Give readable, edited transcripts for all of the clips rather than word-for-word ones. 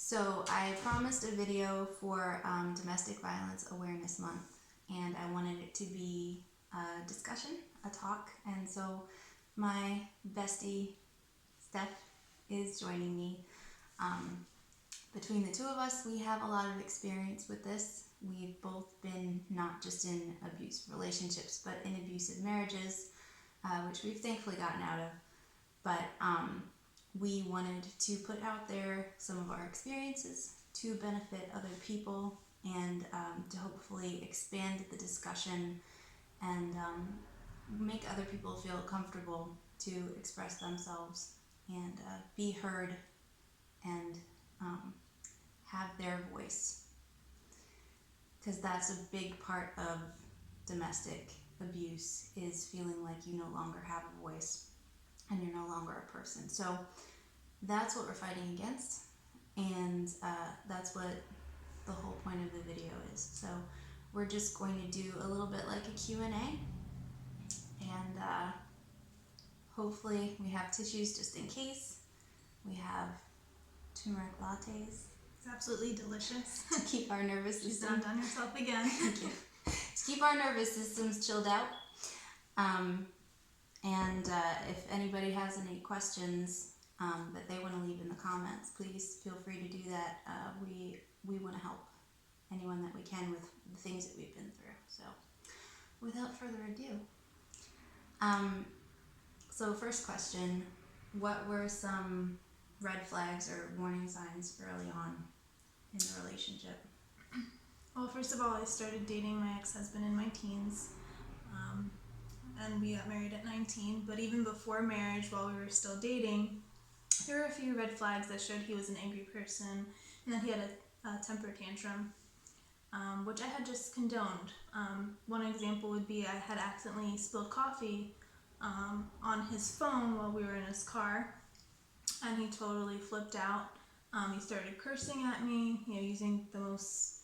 So I promised a video for Domestic Violence Awareness Month, and I wanted it to be a discussion, a talk, and so my bestie, Steph, is joining me. Between the two of us, we have a lot of experience with this. We've both been not just in abusive relationships, but in abusive marriages, which we've thankfully gotten out of. But we wanted to put out there some of our experiences to benefit other people and to hopefully expand the discussion and make other people feel comfortable to express themselves and be heard and have their voice. Because that's a big part of domestic abuse, is feeling like you no longer have a voice and you're no longer a person. So that's what we're fighting against, and that's what the whole point of the video is. So we're just going to do a little bit like a Q&A, and hopefully we have tissues just in case. We have turmeric lattes. It's absolutely delicious. To keep our nervous system... She's not done herself again. Thank you. To keep our nervous systems chilled out. And if anybody has any questions that they want to leave in the comments, please feel free to do that. We want to help anyone that we can with the things that we've been through. So without further ado, so first question, what were some red flags or warning signs early on in the relationship? Well, first of all, I started dating my ex-husband in my teens, and we got married at 19. But even before marriage, while we were still dating, there were a few red flags that showed he was an angry person, and that he had a temper tantrum, which I had just condoned. One example would be I had accidentally spilled coffee on his phone while we were in his car, and he totally flipped out. He started cursing at me, using the most,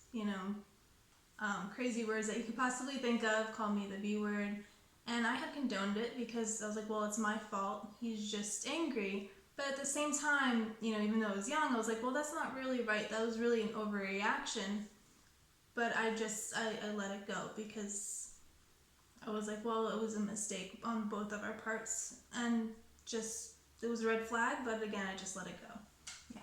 crazy words that you could possibly think of, called me the B word, and I had condoned it because I was like, well, it's my fault, he's just angry. But at the same time, even though I was young, I was like, well, that's not really right, that was really an overreaction. But I let it go because I was like, well, it was a mistake on both of our parts, and just, it was a red flag, but again, I just let it go. Yeah,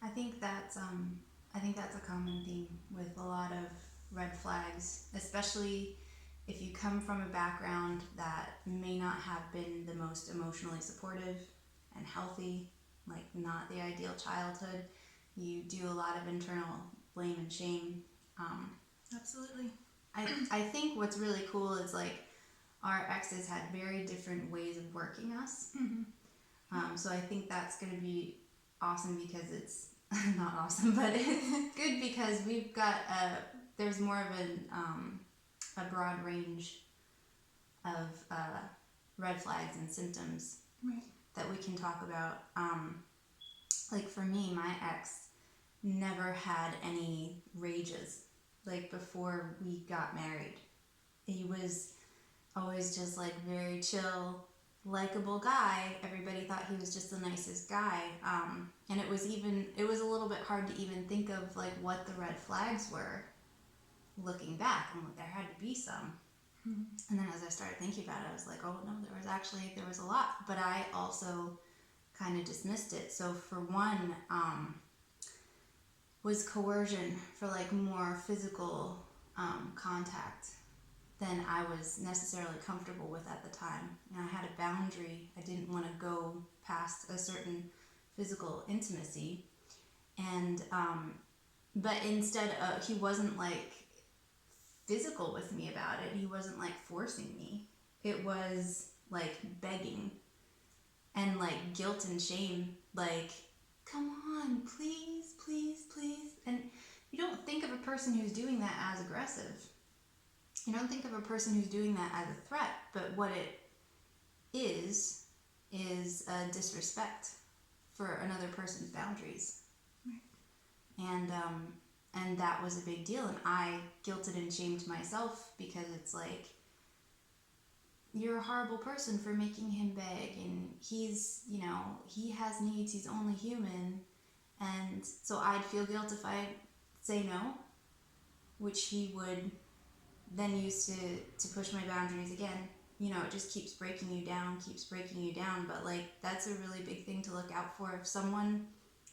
I think that's a common theme with a lot of red flags, especially if you come from a background that may not have been the most emotionally supportive and healthy, like not the ideal childhood. You do a lot of internal blame and shame. Absolutely. I think what's really cool is like our exes had very different ways of working us. Mm-hmm. So I think that's going to be awesome because it's not awesome, but it's good because we've got there's more of a broad range of red flags and symptoms, right, that we can talk about. Like for me, my ex never had any rages. Like before we got married, he was always just like very chill, likable guy. Everybody thought he was just the nicest guy. And it was a little bit hard to even think of like what the red flags were looking back. I'm like, there had to be some. Mm-hmm. And then as I started thinking about it, I was like, oh no, there was a lot. But I also kind of dismissed it. So for one, was coercion for like more physical contact than I was necessarily comfortable with at the time. And I had a boundary. I didn't want to go past a certain physical intimacy. And but instead, he wasn't like physical with me about it. He wasn't like forcing me. It was like begging and like guilt and shame, like, come on, please, please, please. And you don't think of a person who's doing that as aggressive. You don't think of a person who's doing that as a threat, but what it is a disrespect for another person's boundaries. Right. And that was a big deal, and I guilted and shamed myself because it's like, you're a horrible person for making him beg, and he's, he has needs, he's only human, And so I'd feel guilt if I say no, which he would then use to push my boundaries again. You know, it just keeps breaking you down. But like, that's a really big thing to look out for. If someone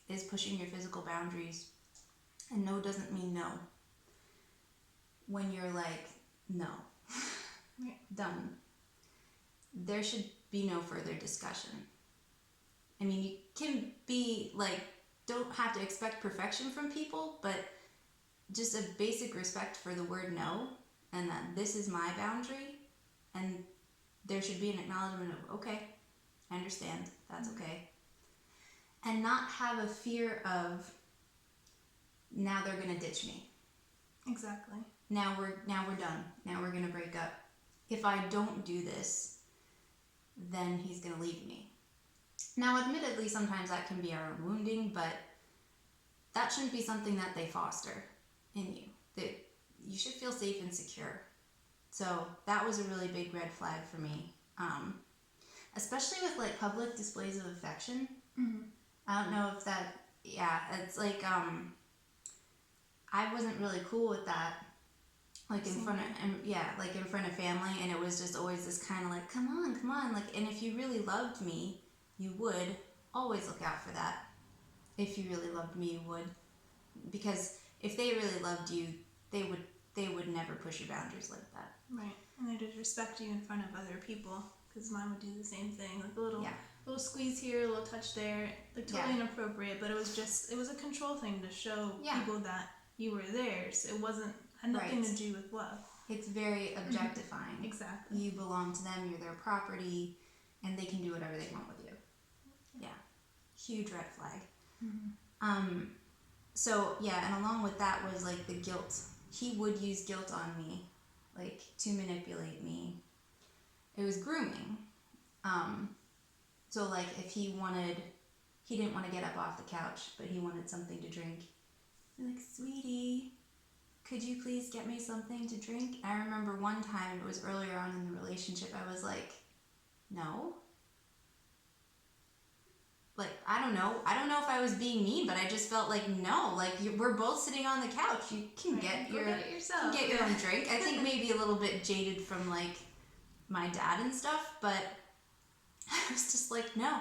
is pushing your physical boundaries, and no doesn't mean no. When you're like, no, done, there should be no further discussion. I mean, you can be like, don't have to expect perfection from people, but just a basic respect for the word no, and that this is my boundary, and there should be an acknowledgement of, okay, I understand, that's okay. And not have a fear of, now they're gonna ditch me. Exactly. Now we're done. Now we're gonna break up. If I don't do this, then he's gonna leave me. Now, admittedly, sometimes that can be our own wounding, but that shouldn't be something that they foster in you. That you should feel safe and secure. So that was a really big red flag for me, especially with like public displays of affection. Mm-hmm. I don't know if that, it's like I wasn't really cool with that. Like in front of family, and it was just always this kind of like, come on, like, and if you really loved me, you would always look out for that. If you really loved me, you would, because if they really loved you, they would never push your boundaries like that. Right, and they'd respect you in front of other people, because mine would do the same thing, like a little squeeze here, a little touch there, like totally inappropriate, but it was a control thing to show people that you were theirs. It had nothing to do with love. It's very objectifying. Exactly. You belong to them, you're their property, and they can do whatever they want with you. Yeah. Huge red flag. Mm-hmm. So, and along with that was like the guilt. He would use guilt on me, like to manipulate me. It was grooming. So like if he didn't want to get up off the couch, but he wanted something to drink. I'd be like, sweetie, could you please get me something to drink? I remember one time, it was earlier on in the relationship, I was like, no. Like, I don't know if I was being mean, but I just felt like, no, like we're both sitting on the couch. You can get your own drink. I think maybe a little bit jaded from like my dad and stuff, but I was just like, no.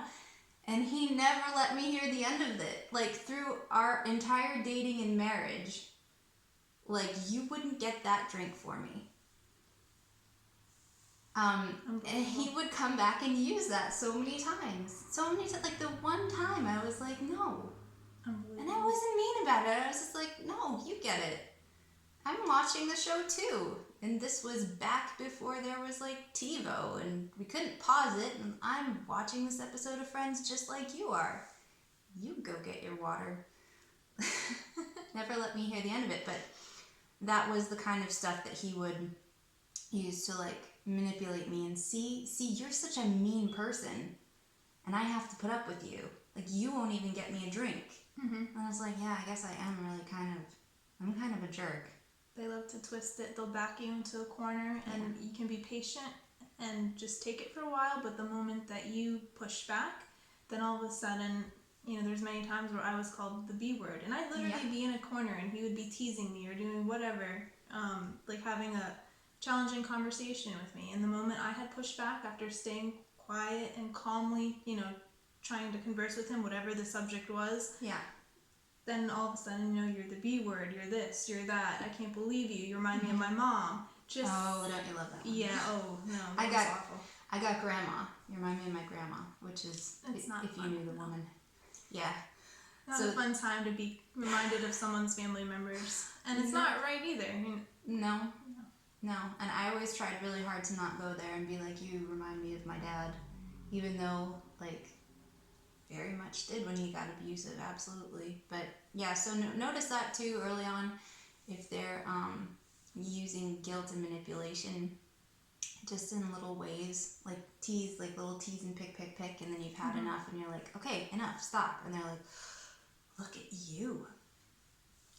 And he never let me hear the end of it. Like through our entire dating and marriage, like you wouldn't get that drink for me. And he would come back and use that so many times. Like the one time I was like, no. And I wasn't mean about it. I was just like, no, you get it. I'm watching the show too. And this was back before there was like TiVo and we couldn't pause it. And I'm watching this episode of Friends just like you are. You go get your water. Never let me hear the end of it. But that was the kind of stuff that he would use to like manipulate me and see, you're such a mean person and I have to put up with you. Like you won't even get me a drink. Mm-hmm. And I was like, yeah, I guess I am really I'm kind of a jerk. They love to twist it. They'll back you into a corner and you can be patient and just take it for a while, but the moment that you push back, then all of a sudden, there's many times where I was called the B word and I'd literally be in a corner and he would be teasing me or doing whatever, like having a challenging conversation with me. And the moment I had pushed back after staying quiet and calmly, trying to converse with him, whatever the subject was, then all of a sudden, you're the B word, you're this, you're that, I can't believe you, you remind me of my mom. Just, oh, don't you love that one? Yeah, oh, no, awful. I got grandma. You remind me of my grandma, which is, it's not if fun, you knew the woman. Yeah. Not a fun time to be reminded of someone's family members. And it's not right either. No. And I always tried really hard to not go there and be like, you remind me of my dad. Even though, like, very much did when he got abusive, absolutely. But yeah, so notice that too early on, if they're using guilt and manipulation just in little ways, like tease, like little tease and pick, and then you've had enough and you're like, okay, enough, stop. And they're like, look at you.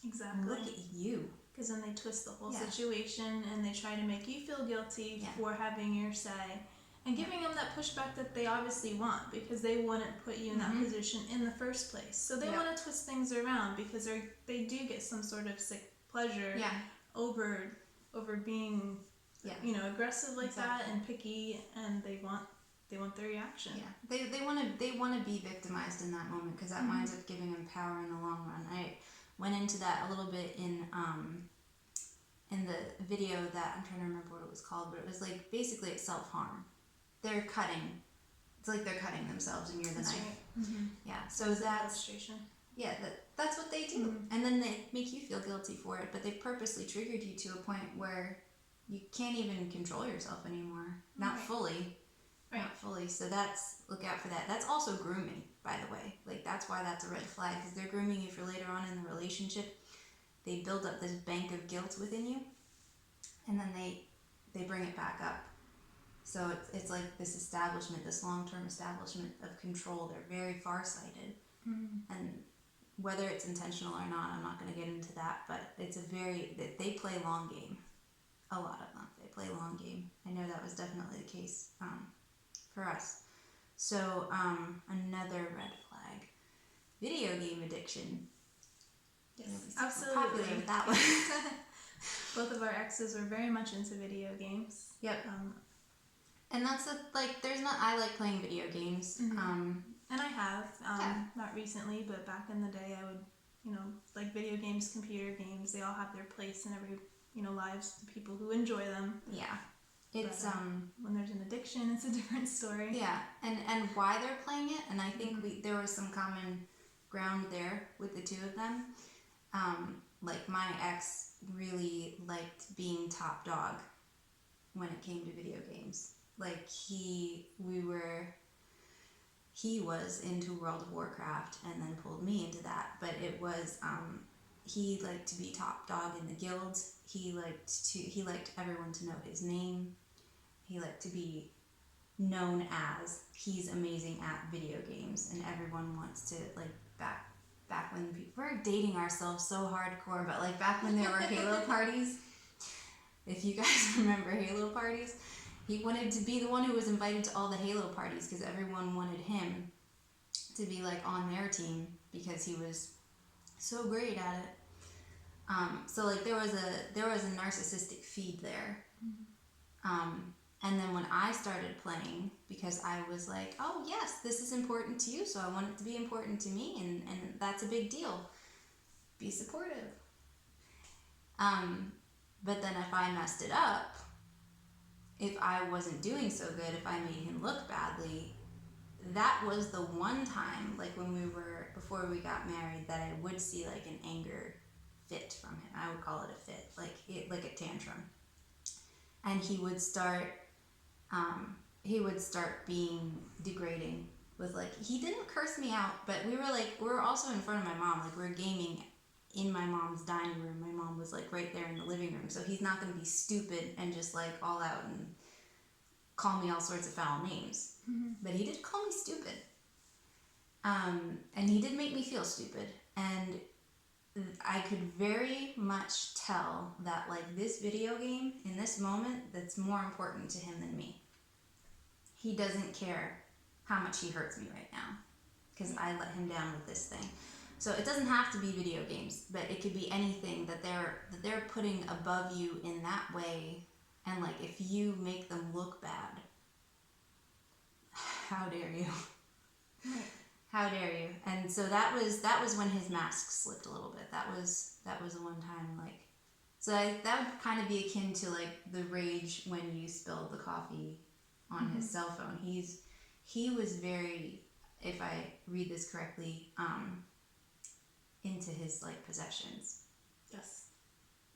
Exactly. Look at you. Because then they twist the whole situation and they try to make you feel guilty for having your say. and giving them that pushback that they obviously want, because they wouldn't put you in that position in the first place. So they want to twist things around because they do get some sort of sick pleasure over being aggressive like that and picky, and they want their reaction. Yeah, they want to be victimized in that moment, because that winds up giving them power in the long run. I went into that a little bit in the video that I'm trying to remember what it was called, but it was like basically it's self-harm. They're cutting. It's like they're cutting themselves, and you're the knife. Right. Mm-hmm. Yeah. So that's that's what they do, and then they make you feel guilty for it. But they purposely triggered you to a point where you can't even control yourself anymore. Not fully. Right. Not fully. So look out for that. That's also grooming, by the way. Like, that's why that's a red flag, because they're grooming you for later on in the relationship. They build up this bank of guilt within you, and then they bring it back up. So it's like this establishment, this long-term establishment of control. They're very far-sighted. And whether it's intentional or not, I'm not going to get into that, but they play long game. A lot of them. They play long game. I know that was definitely the case for us. So another red flag, video game addiction. Yes, absolutely. Popular with that one. Both of our exes were very much into video games. Yep. And that's I like playing video games. And I have, not recently, but back in the day, I would, like video games, computer games, they all have their place in every, lives, the people who enjoy them. Yeah. It's, when there's an addiction, it's a different story. Yeah. And why they're playing it, and I think there was some common ground there with the two of them. Like, my ex really liked being top dog when it came to video games. Like, he was into World of Warcraft and then pulled me into that, but it was he liked to be top dog in the guilds. He liked everyone to know his name. He liked to be known as he's amazing at video games, and everyone wants to, like, back when we're dating ourselves so hardcore, but like back when there were Halo parties, if you guys remember Halo parties, he wanted to be the one who was invited to all the Halo parties because everyone wanted him to be like on their team because he was so great at it. So like there was a narcissistic feed there. And then when I started playing, because I was like, oh yes, this is important to you, so I want it to be important to me, and that's a big deal. Be supportive. But then if I messed it up, if I wasn't doing so good, if I made him look badly, that was the one time, like before we got married, that I would see like an anger fit from him. I would call it a fit, like a tantrum. And he would start being degrading with, like, he didn't curse me out, but we were also in front of my mom, like we were gaming in my mom's dining room. My mom was like right there in the living room, so he's not going to be stupid and just like all out and call me all sorts of foul names. But he did call me stupid, and he did make me feel stupid, and I could very much tell that, like, this video game in this moment, that's more important to him than me. He doesn't care how much he hurts me right now because I let him down with this thing. So it doesn't have to be video games, but it could be anything that they're putting above you in that way. And like, if you make them look bad, how dare you? How dare you? And so that was when his mask slipped a little bit. That was the one time, like, so that would kind of be akin to like the rage when you spilled the coffee on his cell phone. He was very, if I read this correctly, into his like possessions. Yes.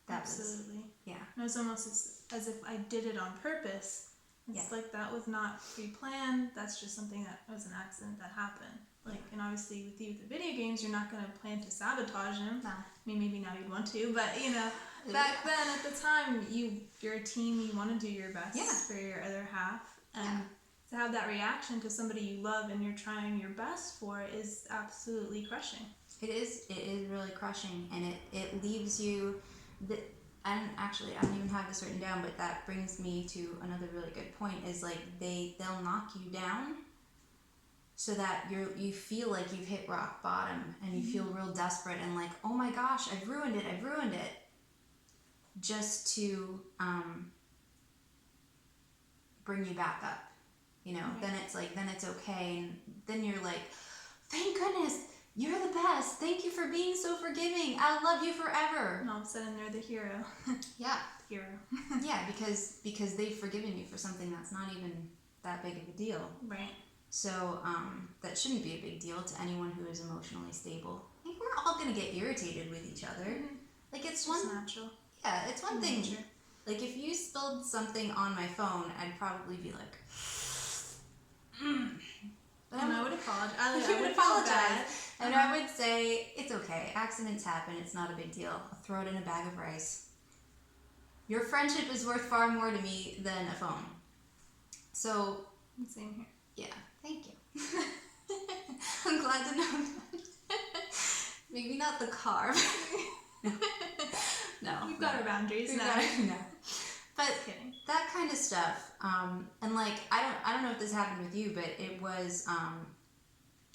That absolutely. Yeah. It was almost as if I did it on purpose. It's like that was not pre-planned. That's just something that was an accident that happened. Like, and obviously with you with the video games, you're not going to plan to sabotage him. No. I mean, maybe now you'd want to, but back then at the time, you're a team. You want to do your best for your other half, and to have that reaction to somebody you love and you're trying your best for is absolutely crushing. It is really crushing, and it leaves you. I don't even have this written down, but that brings me to another really good point. Is like they'll knock you down, so that you feel like you've hit rock bottom, and you feel real desperate and like, oh my gosh, I've ruined it, just to bring you back up. Then it's like, then it's okay, and then you're like, thank goodness, you're the best. Thank you for being so forgiving. I'll love you forever. And all of a sudden they're the hero. Yeah. Hero. Yeah, because they've forgiven you for something that's not even that big of a deal. Right. So that shouldn't be a big deal to anyone who is emotionally stable. Like, we're all gonna get irritated with each other. Mm-hmm. Like, it's Just one. natural. Yeah, it's one thing. Nature. Like, if you spilled something on my phone, I'd probably be like, But I would apologize. I would would apologize. And I would say, it's okay. Accidents happen. It's not a big deal. I'll throw it in a bag of rice. Your friendship is worth far more to me than a phone. So, Same here. yeah, thank you. I'm glad to know that. Maybe not the car. No. We've got our boundaries now. No. But Just kidding. that kind of stuff, and like, I don't know if this happened with you, but it was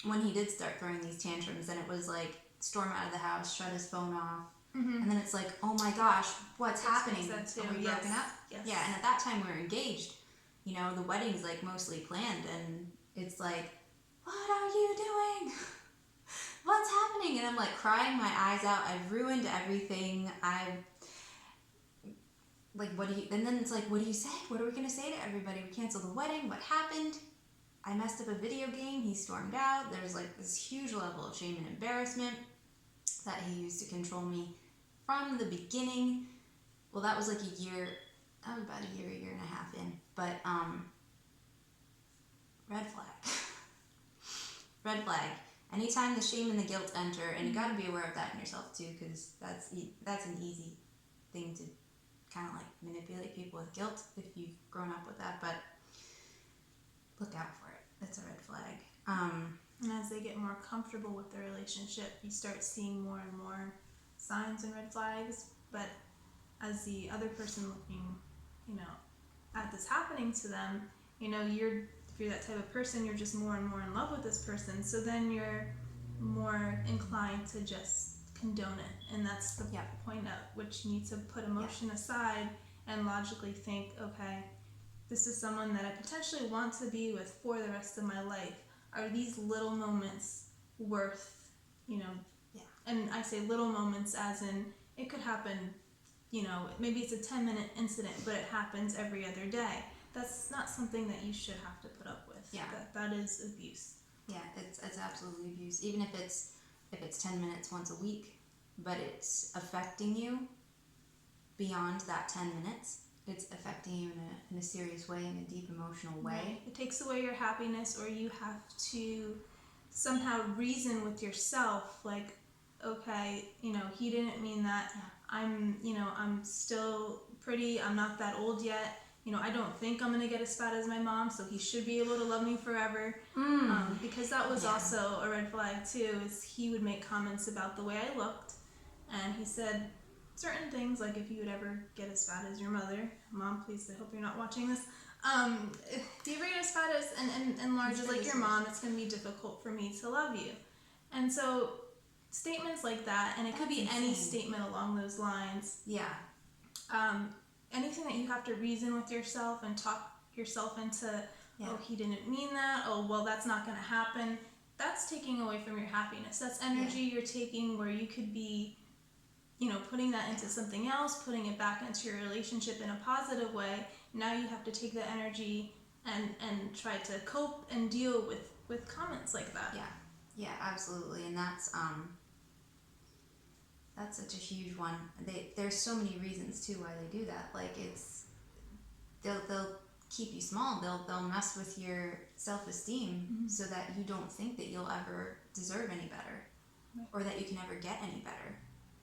when he did start throwing these tantrums, and it was like, storm out of the house, shut his phone off, and then it's like, oh my gosh, what's happening? That too. Are we broken up? Yes. Yeah, and at that time we were engaged. The wedding's like mostly planned, and it's like, what are you doing? What's happening? And I'm like crying my eyes out. I've ruined everything. Like, and then it's like, what do you say? What are we gonna say to everybody? We canceled the wedding. What happened? I messed up a video game. He stormed out. There's like this huge level of shame and embarrassment that he used to control me from the beginning. Well, that was like a year. That was about a year and a half in. But red flag. Red flag. Anytime the shame and the guilt enter, and you got to be aware of that in yourself too, because that's an easy thing to kind of like manipulate people with guilt if you've grown up with that. But look out for it. That's a red flag. And as they get more comfortable with their relationship, you start seeing more and more signs and red flags. But as the other person looking, at this happening to them, if you're that type of person, you're just more and more in love with this person. So then you're more inclined to just condone it. And that's the point at which you need to put emotion aside and logically think, okay, this is someone that I potentially want to be with for the rest of my life. Are these little moments worth, and I say little moments as in it could happen, maybe it's a 10-minute incident, but it happens every other day. That's not something that you should have to put up with. Yeah. That is abuse. Yeah, it's absolutely abuse. Even if it's 10 minutes once a week, but it's affecting you beyond that 10 minutes. It's affecting you in a serious way, in a deep emotional way. Right. It takes away your happiness, or you have to somehow reason with yourself, like, okay, he didn't mean that. Yeah. I'm still pretty. I'm not that old yet. I don't think I'm going to get as fat as my mom, so he should be able to love me forever. Because that was also a red flag, too, is he would make comments about the way I looked. And he said certain things, like if you would ever get as fat as your mother, Mom, please, I hope you're not watching this. If you ever get as fat as and large as like your mom, it's going to be difficult for me to love you. And so statements like that, and it could be any statement along those lines. Yeah. Anything that you have to reason with yourself and talk yourself into, oh, he didn't mean that, oh, well, that's not going to happen, that's taking away from your happiness. That's energy you're taking where you could be, putting that into something else, putting it back into your relationship in a positive way. Now you have to take that energy and try to cope and deal with comments like that. Yeah, absolutely. And that's such a huge one. There's so many reasons too why they do that. Like, they'll keep you small. They'll mess with your self-esteem so that you don't think that you'll ever deserve any better, or that you can ever get any better.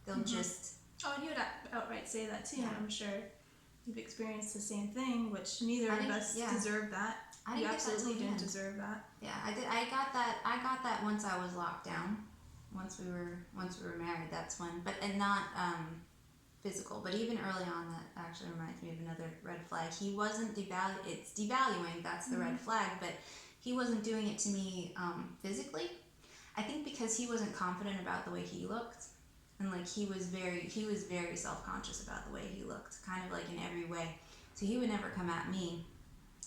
They'll just... Oh, and you would outright say that too. Yeah. I'm sure you've experienced the same thing, which neither of us deserve that. You absolutely didn't deserve that. Yeah, I did. I got that once I was locked down. Once we were married, that's when. But and not physical. But even early on, that actually reminds me of another red flag. He wasn't it's devaluing, that's the red flag, but he wasn't doing it to me physically. I think because he wasn't confident about the way he looked, and like he was very self-conscious about the way he looked, kind of like in every way. So he would never come at me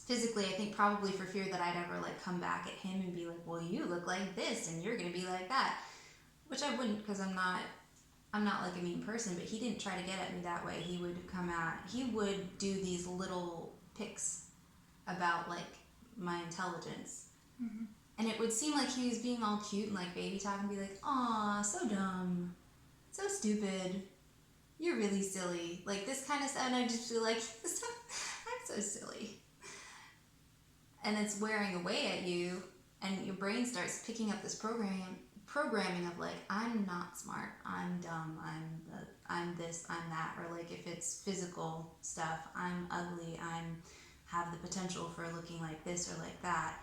physically. I think probably for fear that I'd ever like come back at him and be like, well, you look like this and you're gonna be like that, which I wouldn't, because I'm not like a mean person. But he didn't try to get at me that way. He would do these little picks about like my intelligence, and it would seem like he was being all cute and like baby talk and be like, aw, so dumb, so stupid, you're really silly, like this kind of stuff. And I just feel like I'm so silly, and it's wearing away at you, and your brain starts picking up this programming of like, I'm not smart, I'm dumb, I'm this, I'm that. Or like if it's physical stuff, I'm ugly, I'm have the potential for looking like this or like that.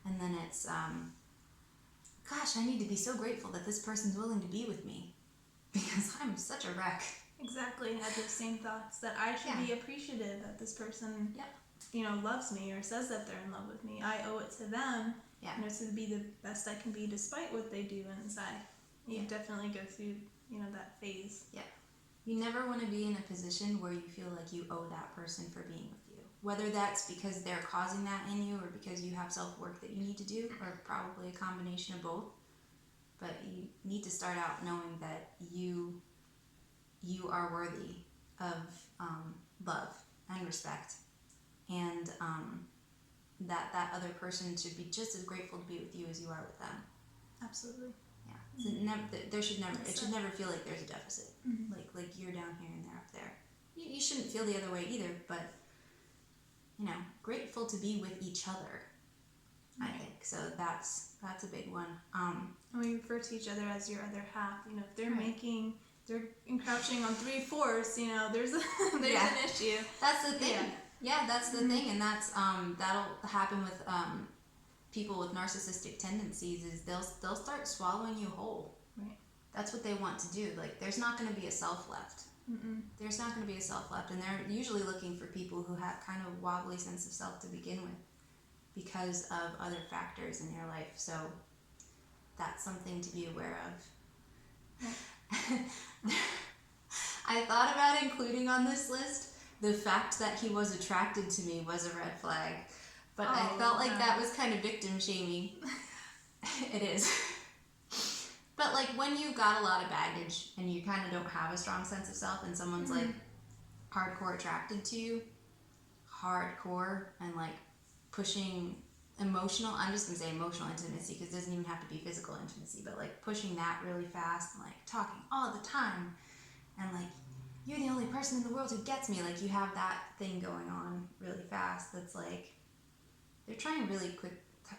And then it's gosh, I need to be so grateful that this person's willing to be with me, because I'm such a wreck. Exactly. I had the same thoughts, that I should be appreciative that this person loves me or says that they're in love with me. I owe it to them to be the best I can be despite what they do inside. You definitely go through that phase. Yeah. You never want to be in a position where you feel like you owe that person for being with you. Whether that's because they're causing that in you, or because you have self-work that you need to do, or probably a combination of both. But you need to start out knowing that you are worthy of love and respect, and that other person should be just as grateful to be with you as you are with them. Absolutely. Yeah. So it should never feel like there's a deficit. Like you're down here and they're up there. You shouldn't feel the other way either, but grateful to be with each other. I think so. That's a big one. And we refer to each other as your other half. If they're encroaching on 3/4, there's an issue. That's the thing. Yeah, that's the thing, and that's that'll happen with people with narcissistic tendencies. Is they'll start swallowing you whole. Right. That's what they want to do. Like, there's not going to be a self left. There's not going to be a self left, and they're usually looking for people who have kind of wobbly sense of self to begin with, because of other factors in your life. So that's something to be aware of. I thought about including on this list the fact that he was attracted to me was a red flag, but I felt like that was kind of victim shaming. It is. But like when you got a lot of baggage and you kind of don't have a strong sense of self, and someone's like hardcore attracted to you, hardcore, and like pushing emotional, I'm just going to say emotional intimacy, because it doesn't even have to be physical intimacy, but like pushing that really fast and like talking all the time, and like, you're the only person in the world who gets me. Like, you have that thing going on really fast that's like, they're trying really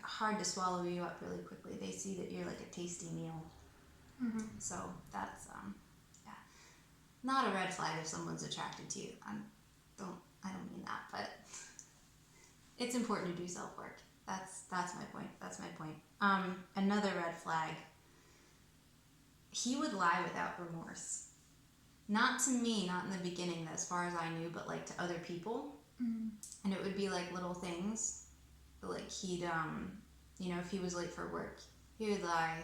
hard to swallow you up really quickly. They see that you're like a tasty meal. So that's not a red flag if someone's attracted to you. I don't mean that, but it's important to do self-work. That's my point. Another red flag, he would lie without remorse. Not to me, not in the beginning, as far as I knew, but like to other people. And it would be like little things. Like he'd, if he was late for work, he would lie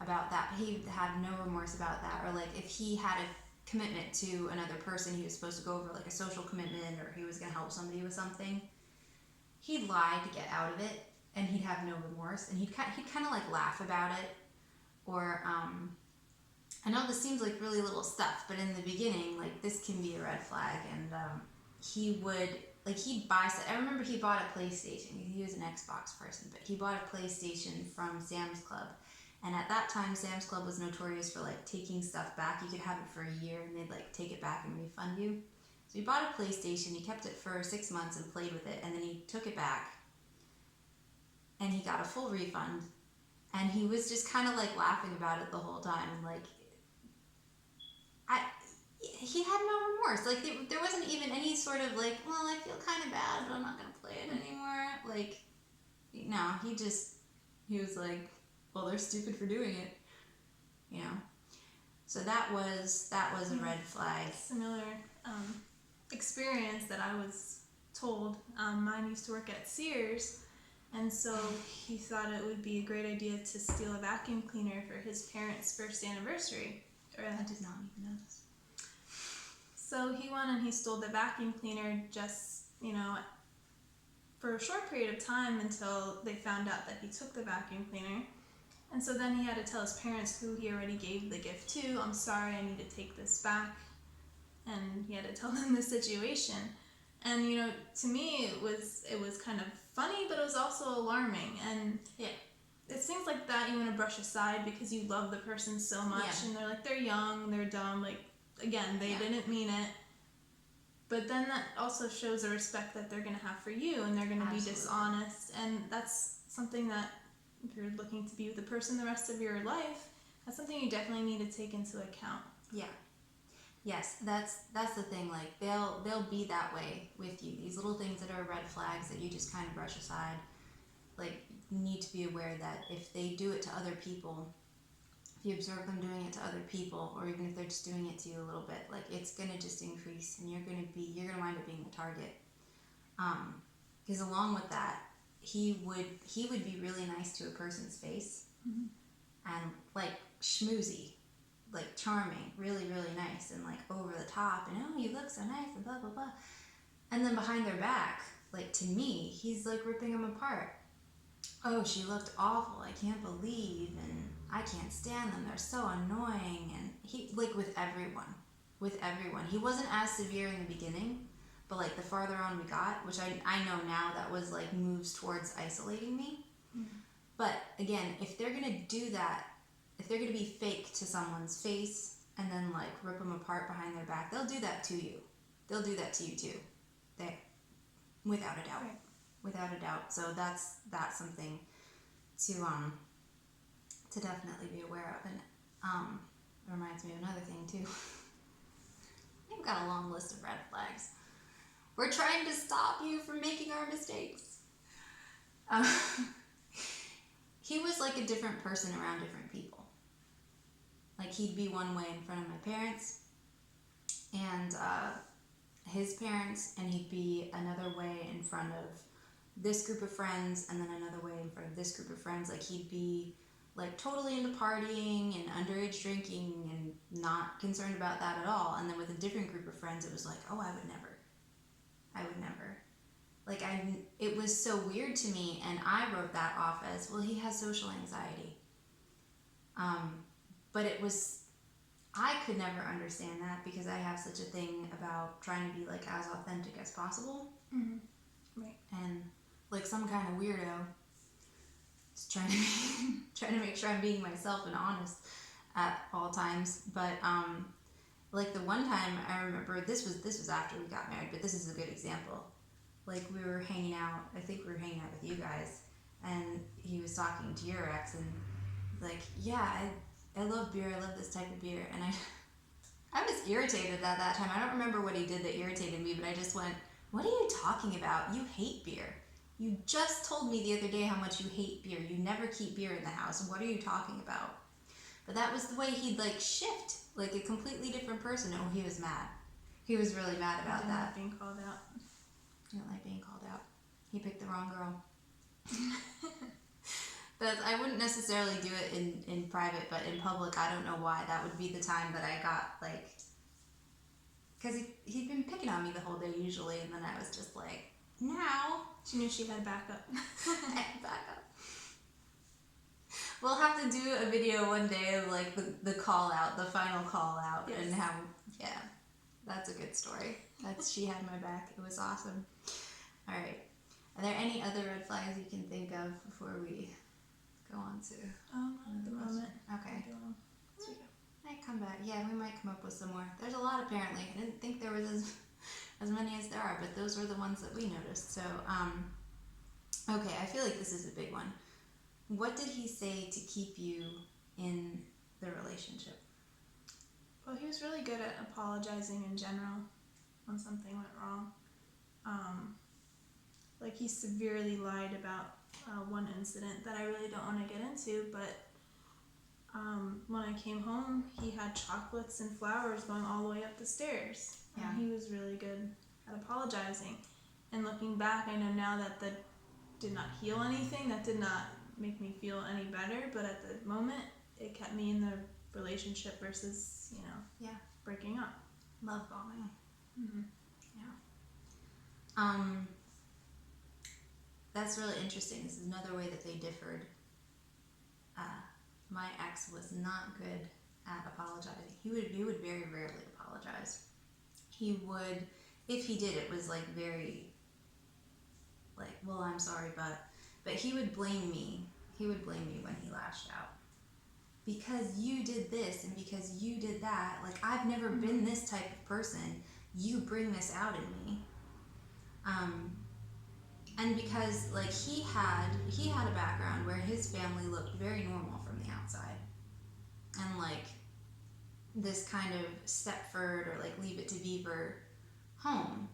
about that. He'd have no remorse about that. Or like if he had a commitment to another person, he was supposed to go over like a social commitment, or he was going to help somebody with something, he'd lie to get out of it, and he'd have no remorse, and he'd kind of like laugh about it. Or I know this seems like really little stuff, but in the beginning, like, this can be a red flag. And he would, like, he'd buy stuff. I remember he bought a PlayStation. He was an Xbox person, but he bought a PlayStation from Sam's Club. And at that time, Sam's Club was notorious for like taking stuff back. You could have it for a year and they'd like take it back and refund you. So he bought a PlayStation, he kept it for 6 months and played with it, and then he took it back and he got a full refund. And he was just kind of like laughing about it the whole time. And like, he had no remorse. Like, there wasn't even any sort of like, well, I feel kind of bad, but I'm not going to play it anymore. Like, no, he was like, well, they're stupid for doing it, So that was a red flag. Similar experience that I was told. Mine used to work at Sears, and so he thought it would be a great idea to steal a vacuum cleaner for his parents' first anniversary. I did not even know this. So he went and he stole the vacuum cleaner just, for a short period of time until they found out that he took the vacuum cleaner. And so then he had to tell his parents, who he already gave the gift to, I'm sorry, I need to take this back. And he had to tell them the situation. And, to me, it was kind of funny, but it was also alarming. And it's things like that you want to brush aside because you love the person so much. Yeah. And they're young, they're dumb. Again, they didn't mean it. But then that also shows the respect that they're going to have for you, and they're going to be dishonest. And that's something that, if you're looking to be with the person the rest of your life, that's something you definitely need to take into account. Yeah. Yes, that's the thing. Like they'll be that way with you. These little things that are red flags that you just kind of brush aside. Like, you need to be aware that if they do it to other people, if you observe them doing it to other people, or even if they're just doing it to you a little bit, like, it's gonna just increase, and you're gonna wind up being the target. Because along with that, he would be really nice to a person's face, and like schmoozy, like charming, really really nice, and like over the top, and oh, you look so nice, and blah blah blah. And then behind their back, like, to me, he's like ripping them apart. Oh, she looked awful, I can't believe, and I can't stand them, they're so annoying. And he, like, with everyone, he wasn't as severe in the beginning, but like the farther on we got, which I know now that was like moves towards isolating me. But again, if they're gonna do that, if they're gonna be fake to someone's face and then like rip them apart behind their back, they'll do that to you. They'll do that to you too. Without a doubt. Right. Without a doubt. So that's something to definitely be aware of. And it reminds me of another thing too. We've got a long list of red flags. We're trying to stop you from making our mistakes. He was like a different person around different people. Like, he'd be one way in front of my parents and his parents, and he'd be another way in front of this group of friends, and then another way in front of this group of friends. Like, he'd be like totally into partying and underage drinking and not concerned about that at all. And then with a different group of friends, it was like, oh, I would never. Like, it was so weird to me, and I wrote that off as, well, he has social anxiety. But I could never understand that because I have such a thing about trying to be like as authentic as possible. Right. And like some kind of weirdo, just trying to make sure I'm being myself and honest at all times. But like the one time I remember, this was after we got married, but this is a good example. Like, we were hanging out, I think we were hanging out with you guys, and he was talking to your ex, and like, yeah, I love beer, I love this type of beer. And I was irritated at that time. I don't remember what he did that irritated me, but I just went, what are you talking about? You hate beer. You just told me the other day how much you hate beer. You never keep beer in the house. What are you talking about? But that was the way he'd like shift, like a completely different person. Oh, he was mad. He was really mad about that. Being called out. I don't like being called out. He picked the wrong girl. But I wouldn't necessarily do it in private, but in public, I don't know why. That would be the time that I got, like, because he'd been picking on me the whole day usually, and then I was just like, now. She knew she had backup. I had backup. We'll have to do a video one day of like the call out, the final call out, yes. And how, yeah, that's a good story. She had my back. It was awesome. All right. Are there any other red flags you can think of before we go on to? Not at the moment. Okay. Might come back. Yeah, we might come up with some more. There's a lot apparently. I didn't think there was as many as there are, but those were the ones that we noticed. So, okay, I feel like this is a big one. What did he say to keep you in the relationship? Well, he was really good at apologizing in general when something went wrong. Like, he severely lied about one incident that I really don't want to get into, but when I came home, he had chocolates and flowers going all the way up the stairs. Yeah. He was really good at apologizing. And looking back, I know now that that did not heal anything. That did not make me feel any better. But at the moment, it kept me in the relationship versus, Yeah. breaking up. Love bombing. Mm-hmm. That's really interesting. This is another way that they differed. My ex was not good at apologizing. He would very rarely apologize. He would, if he did, it was like very, like, well, I'm sorry, but he would blame me. He would blame me when he lashed out. Because you did this and because you did that. Like, I've never been this type of person. You bring this out in me. And because like he had a background where his family looked very normal from the outside, and like this kind of Stepford or like Leave It to Beaver home.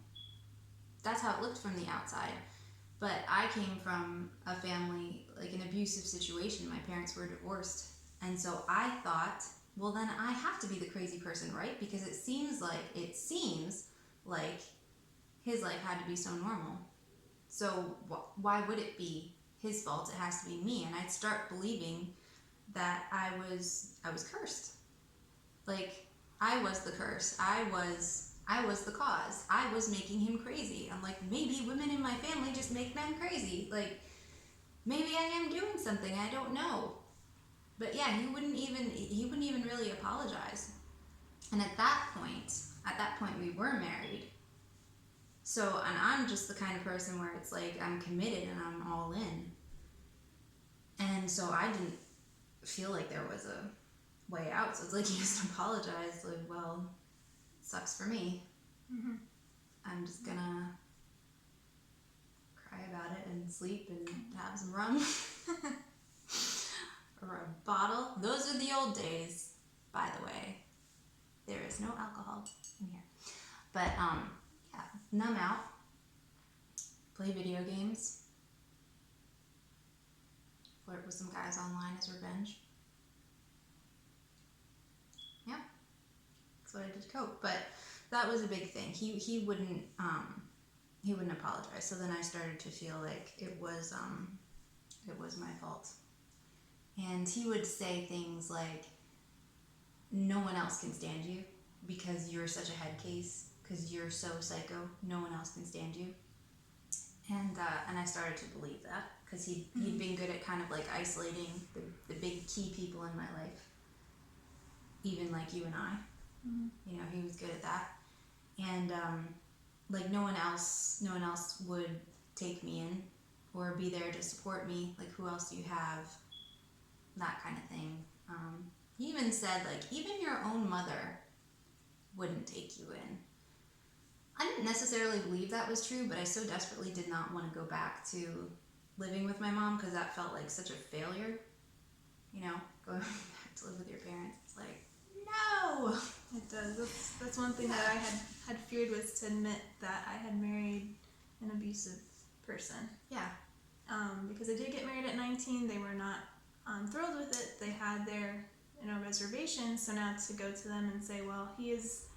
That's how it looked from the outside. But I came from a family, like an abusive situation. My parents were divorced, and so I thought, well, then I have to be the crazy person, right? Because it seems like his life had to be so normal. So why would it be his fault? It has to be me. And I'd start believing that I was cursed. Like, I was the curse. I was the cause. I was making him crazy. I'm like, maybe women in my family just make men crazy. Like, maybe I am doing something. I don't know. But yeah, he wouldn't even really apologize. And at that point we were married. So, and I'm just the kind of person where it's like I'm committed and I'm all in. And so I didn't feel like there was a way out. So it's like, he just apologized. Like, well, sucks for me. Mm-hmm. I'm just gonna cry about it and sleep and have some rum. Or a bottle. Those are the old days, by the way. There is no alcohol in here. But, yeah, numb out, play video games, flirt with some guys online as revenge. Yeah, that's what I did to cope. But that was a big thing. He wouldn't apologize. So then I started to feel like it was my fault. And he would say things like, no one else can stand you because you're such a head case. Because you're so psycho, no one else can stand you. And I started to believe that, because he'd been good at kind of like isolating the big key people in my life, even like you and I. Mm-hmm. He was good at that. And like no one else would take me in or be there to support me. Like, who else do you have? That kind of thing. He even said, like, even your own mother wouldn't take you in. I didn't necessarily believe that was true, but I so desperately did not want to go back to living with my mom, because that felt like such a failure. Going back to live with your parents. It's like, no! It does. That's one thing that I had feared, was to admit that I had married an abusive person. Yeah. Because I did get married at 19. They were not thrilled with it. They had their reservation. So now to go to them and say, well, he is,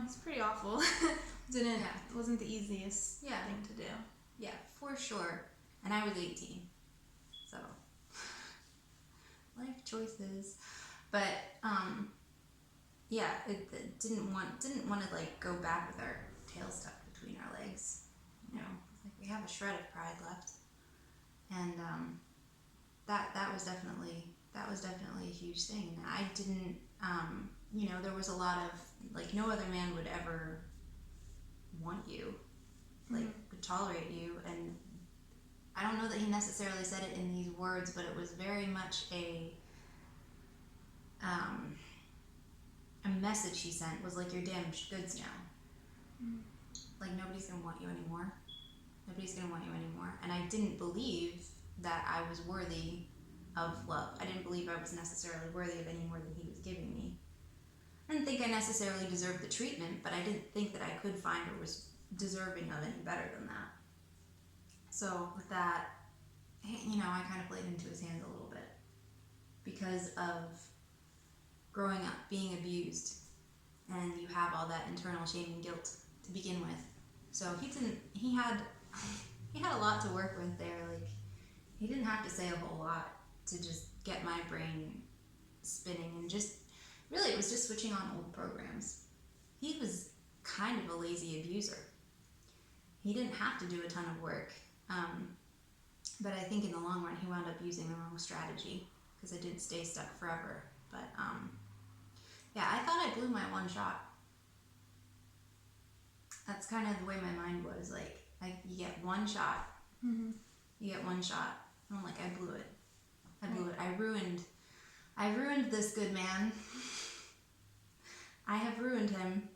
he's pretty awful. Wasn't the easiest thing to do. Yeah, for sure. And I was 18. So life choices. But it didn't want to like go back with our tail stuck between our legs. It's like we have a shred of pride left. And that was definitely a huge thing. And I didn't there was a lot of, like, no other man would ever want you, like, would tolerate you. And I don't know that he necessarily said it in these words, but it was very much a message he sent, was like, you're damaged goods now. Like, nobody's gonna want you anymore. And I didn't believe that I was worthy of love. I didn't believe I was necessarily worthy of any more than he was giving me. I didn't think I necessarily deserved the treatment, but I didn't think that I could find or was deserving of any better than that. So with that, I kind of played into his hands a little bit. because of growing up being abused, and you have all that internal shame and guilt to begin with. So he had a lot to work with there. Like, he didn't have to say a whole lot to just get my brain spinning, and just really it was just switching on old programs. He was kind of a lazy abuser. He didn't have to do a ton of work, but I think in the long run he wound up using the wrong strategy, because I didn't stay stuck forever. But yeah, I thought I blew my one shot. That's kind of the way my mind was. Like, you get one shot. Mm-hmm. You get one shot. And I'm like, I blew it. I blew it. I ruined this good man. I have ruined him.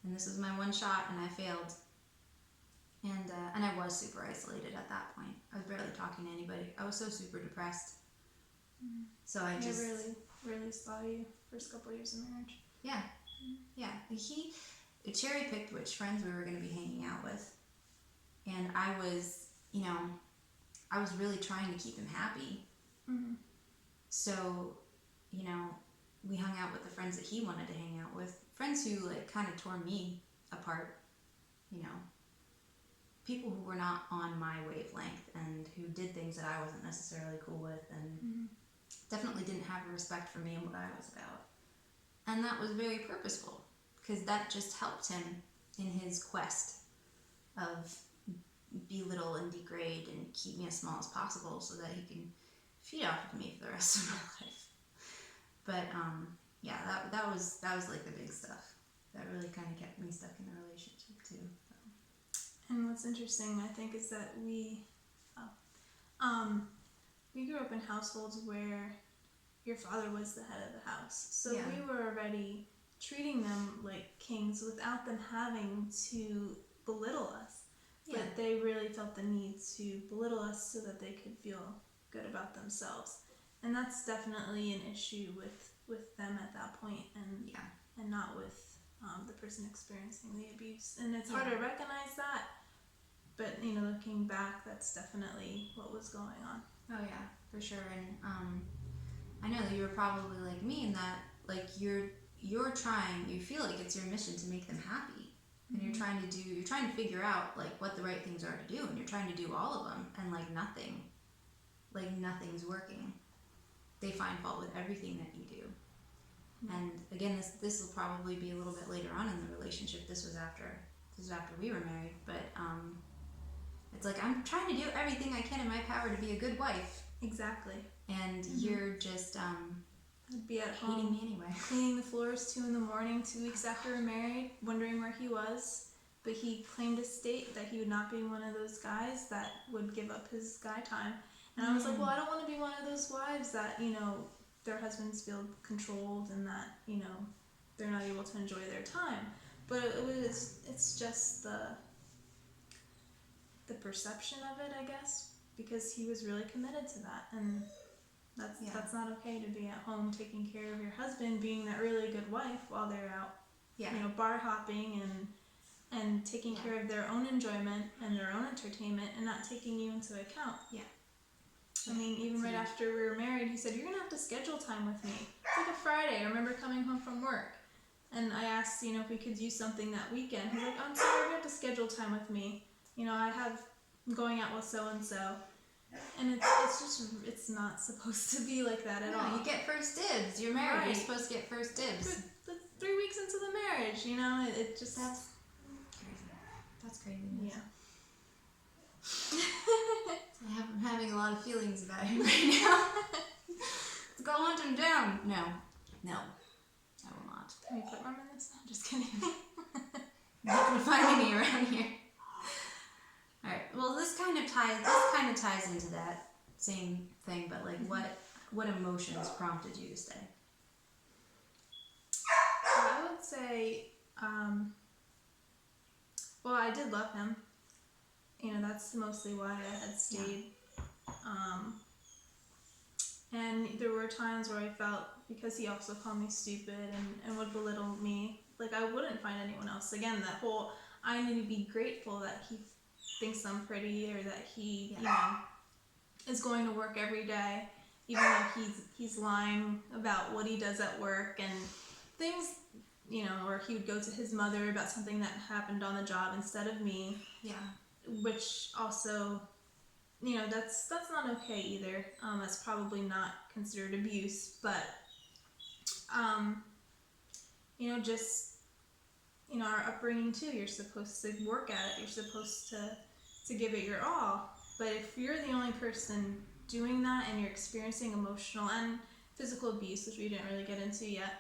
And this was my one shot, and I failed. And I was super isolated at that point. I was barely talking to anybody. I was so super depressed. Mm-hmm. So I just... really saw you first couple years of marriage. Yeah. Yeah. He cherry picked which friends we were going to be hanging out with. And I was really trying to keep him happy. Mm-hmm. So, we hung out with the friends that he wanted to hang out with. Friends who, like, kind of tore me apart. People who were not on my wavelength, and who did things that I wasn't necessarily cool with, and mm-hmm. definitely didn't have a respect for me and what I was about. And that was very purposeful, because that just helped him in his quest of belittle and degrade and keep me as small as possible so that he can feed off of me for the rest of my life. But yeah, that was like the big stuff that really kind of kept me stuck in the relationship too. So. And what's interesting, I think, is that we grew up in households where your father was the head of the house, so yeah. we were already treating them like kings without them having to belittle us. Yeah. But they really felt the need to belittle us so that they could feel good about themselves. And that's definitely an issue with them at that point, and not with the person experiencing the abuse. And it's hard to recognize that, but looking back, that's definitely what was going on. Oh yeah, for sure. And I know that you were probably like me in that, like, you're trying, you feel like it's your mission to make them happy. And you're trying to figure out, like, what the right things are to do, and you're trying to do all of them, and nothing's working. They find fault with everything that you do. Mm-hmm. And again, this will probably be a little bit later on in the relationship. This was after we were married, but it's like, I'm trying to do everything I can in my power to be a good wife. Exactly. And you're just I'd be at hating home me anyway. cleaning the floors 2 a.m, 2 weeks after we were married, wondering where he was. But he claimed to state that he would not be one of those guys that would give up his guy time. And I was like, well, I don't want to be one of those wives that, their husbands feel controlled and that, they're not able to enjoy their time. But it's just the perception of it, I guess, because he was really committed to that. And that's not okay to be at home taking care of your husband, being that really good wife while they're out, bar hopping and taking care of their own enjoyment and their own entertainment and not taking you into account. Yeah. I mean, even right after we were married, he said, you're going to have to schedule time with me. It's like a Friday. I remember coming home from work, and I asked, if we could use something that weekend. He's like, I'm sorry, you have to schedule time with me. I'm going out with so-and-so. And it's not supposed to be like that at all. You get first dibs. You're married. Right. You're supposed to get first dibs. That's 3 weeks into the marriage, it just... That's crazy. That's crazy. Yeah. I'm having a lot of feelings about him right now. Let's go hunt him down. No, I will not. Can we put mom in this? No, just kidding. You're not gonna find any around here. All right. Well, this kind of ties into that same thing, but like, what emotions prompted you to stay? So I would say, well, I did love him. That's mostly why I had stayed. And there were times where I felt, because he also called me stupid and would belittle me, like I wouldn't find anyone else. Again, that whole, I need to be grateful that he thinks I'm pretty, or that he, is going to work every day, even though he's lying about what he does at work and things, or he would go to his mother about something that happened on the job instead of me. Yeah. Which also, that's not okay either. That's probably not considered abuse, but just our upbringing too. You're supposed to work at it. You're supposed to give it your all. But if you're the only person doing that and you're experiencing emotional and physical abuse, which we didn't really get into yet,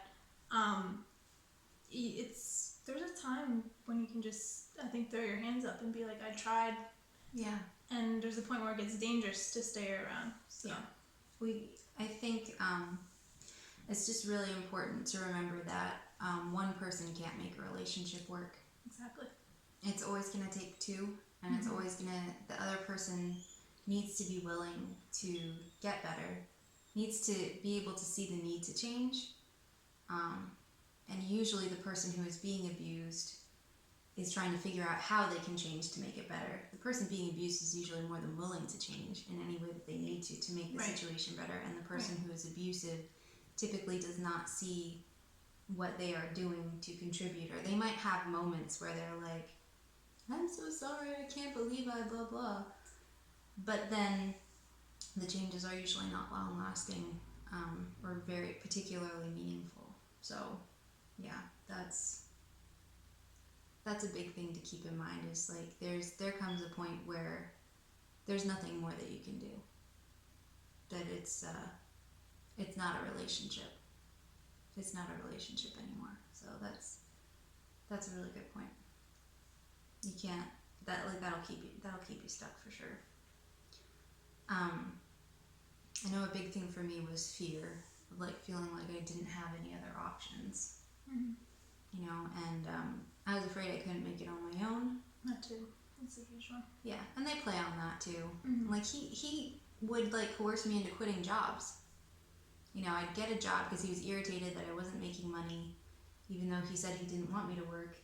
there's a time when you can just, I think, throw your hands up and be like, I tried. Yeah. And there's a point where it gets dangerous to stay around. So yeah. I think it's just really important to remember that one person can't make a relationship work. Exactly. It's always going to take two, and it's always going to, the other person needs to be willing to get better, needs to be able to see the need to change. And usually the person who is being abused is trying to figure out how they can change to make it better. The person being abused is usually more than willing to change in any way that they need to make the situation better. And the person who is abusive typically does not see what they are doing to contribute. Or they might have moments where they're like, I'm so sorry, I can't believe I blah blah. But then the changes are usually not long lasting or very particularly meaningful. So yeah, that's a big thing to keep in mind, is like there comes a point where there's nothing more that you can do. That it's not a relationship. It's not a relationship anymore. So that's a really good point. You can't, that'll keep you stuck for sure. I know a big thing for me was fear, of like feeling like I didn't have any other options. And I was afraid I couldn't make it on my own. That too. That's a huge one. Yeah, and they play on that too. Like he would like coerce me into quitting jobs. I'd get a job because he was irritated that I wasn't making money, even though he said he didn't want me to work.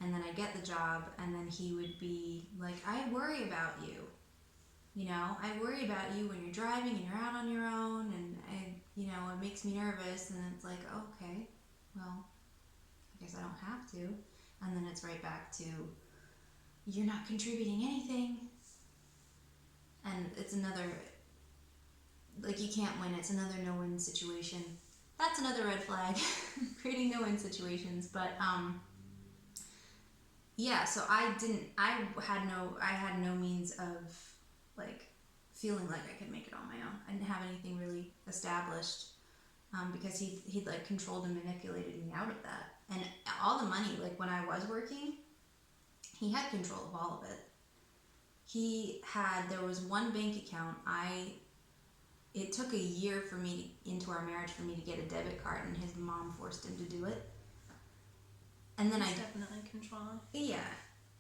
And then I'd get the job, and then he would be like, I worry about you. I worry about you when you're driving and you're out on your own, and it makes me nervous. And it's like, okay, well, I guess I don't have to. And then it's right back to, you're not contributing anything. And it's another, like, you can't win. It's another no-win situation. That's another red flag, creating no-win situations. But yeah, so I had no means of like feeling like I could make it on my own. I didn't have anything really established because he'd like controlled and manipulated me out of that. And all the money, like when I was working, he had control of all of it. There was one bank account. It took a year into our marriage for me to get a debit card, and his mom forced him to do it. And then He's definitely controlling. Yeah.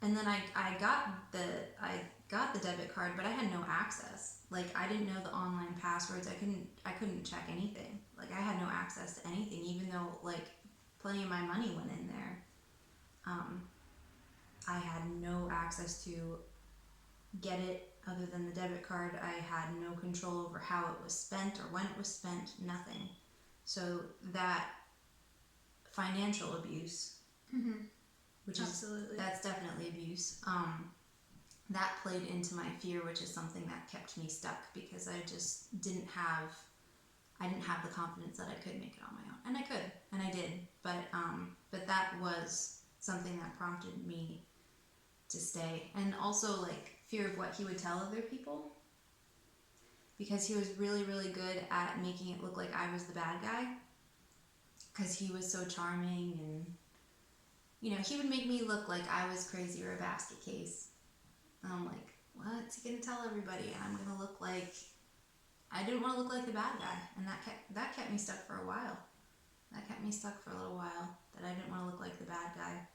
And then I got the debit card, but I had no access. Like, I didn't know the online passwords. I couldn't check anything. Like, I had no access to anything, even though like plenty of my money went in there. I had no access to get it other than the debit card. I had no control over how it was spent or when it was spent, nothing. So that financial abuse, which Absolutely. that's definitely abuse, that played into my fear, which is something that kept me stuck, because I just didn't have the confidence that I could make it on my own. And I could, and I did, but that was something that prompted me to stay. And also like fear of what he would tell other people, because he was really, really good at making it look like I was the bad guy, because he was so charming, and he would make me look like I was crazy or a basket case. And I'm like, what's he gonna tell everybody? And I'm gonna look like, I didn't want to look like the bad guy, and that kept me stuck for a while. That kept me stuck for a little while, that I didn't want to look like the bad guy.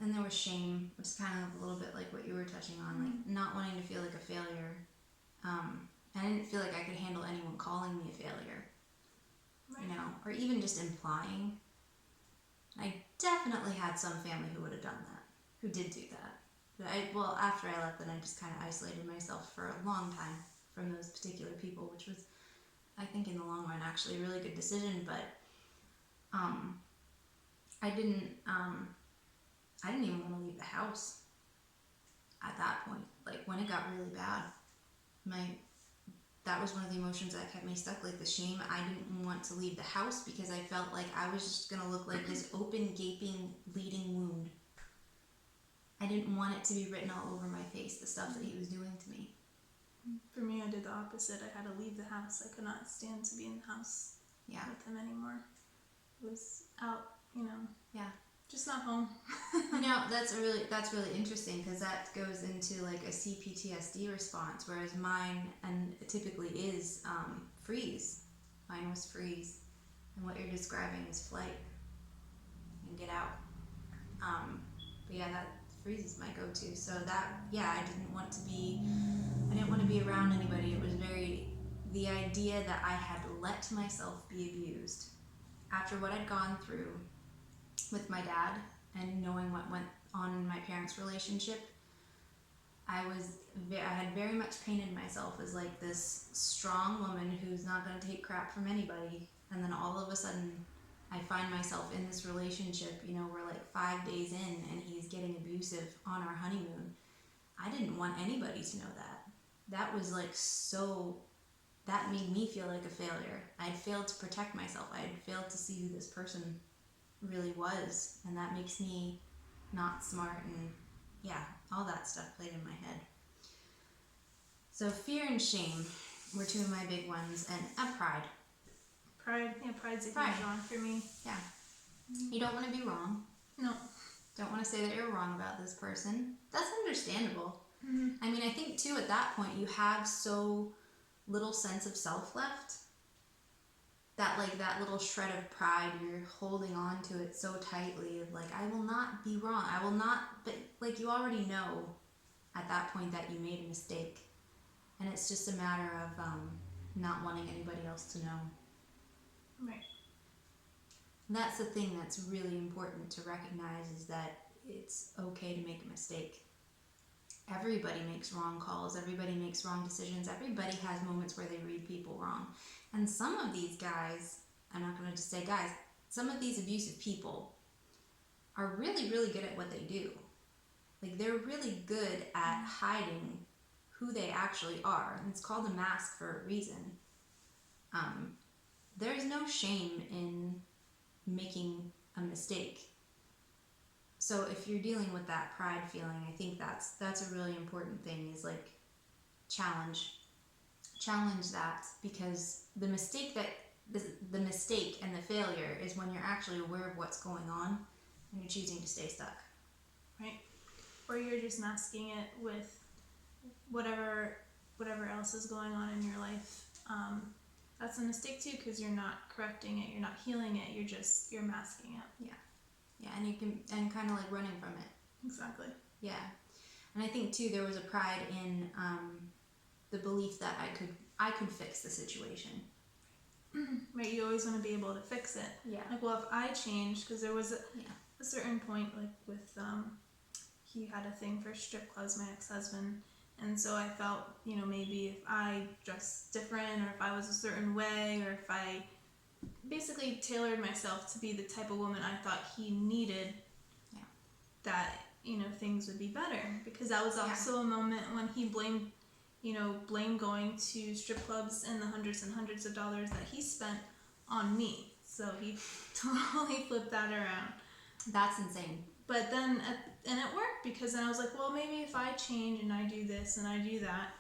And there was shame, which is kind of a little bit like what you were touching on, like not wanting to feel like a failure. I didn't feel like I could handle anyone calling me a failure, or even just implying. I definitely had some family who would have done that, who did do that. But after I left, then I just kind of isolated myself for a long time from those particular people, which was I think in the long run, actually a really good decision. But I didn't even want to leave the house at that point. Like when it got really bad, that was one of the emotions that kept me stuck, like the shame. I didn't want to leave the house because I felt like I was just gonna look like this open, gaping, bleeding wound. I didn't want it to be written all over my face, the stuff that he was doing to me. For me, I did the opposite. I had to leave the house. I could not stand to be in the house with him anymore. It was out, just not home. That's really interesting, because that goes into like a CPTSD response, whereas mine, and it typically is freeze. Mine was freeze, and what you're describing is flight and get out. But yeah, that freeze is my go-to. So that, I didn't want to be around anybody. It was the idea that I had let myself be abused after what I'd gone through with my dad and knowing what went on in my parents' relationship. I had very much painted myself as like this strong woman who's not going to take crap from anybody, and then all of a sudden I find myself in this relationship, we're like 5 days in and he's getting abusive on our honeymoon. I didn't want anybody to know that. That was like that made me feel like a failure. I'd failed to protect myself. I had failed to see who this person really was, and that makes me not smart, and all that stuff played in my head. So fear and shame were two of my big ones, and pride. Pride's a huge one for me. Yeah. You don't want to be wrong. No. Don't want to say that you're wrong about this person. That's understandable. Mm-hmm. I mean, I think too at that point you have so little sense of self left that like that little shred of pride, you're holding on to it so tightly, like I will not be wrong. I will not, but like you already know at that point that you made a mistake, and it's just a matter of not wanting anybody else to know. Right. That's the thing that's really important to recognize, is that it's okay to make a mistake. Everybody makes wrong calls. Everybody makes wrong decisions. Everybody has moments where they read people wrong. And some of these guys, I'm not going to just say guys, some of these abusive people are really, really good at what they do. Like they're really good at hiding who they actually are. And it's called a mask for a reason. There's no shame in making a mistake. So if you're dealing with that pride feeling, I think that's a really important thing, is like challenge that, because the mistake and the failure is when you're actually aware of what's going on and you're choosing to stay stuck. Right. Or you're just masking it with whatever else is going on in your life. That's a mistake too, because you're not correcting it, you're not healing it, you're masking it. Yeah, and kind of like running from it. Exactly. Yeah, and I think too there was a pride in the belief that I could fix the situation. Right, you always want to be able to fix it. Yeah. Like, well, if I change, because there was a certain point, like with he had a thing for strip clubs, my ex-husband, and so I felt, maybe if I dressed different, or if I was a certain way, or if I basically tailored myself to be the type of woman I thought he needed, that things would be better. Because that was also a moment when he blamed going to strip clubs and the hundreds and hundreds of dollars that he spent on me. So he totally flipped that around. That's insane. But then and it worked, because then I was like, well, maybe if I change and I do this and I do that,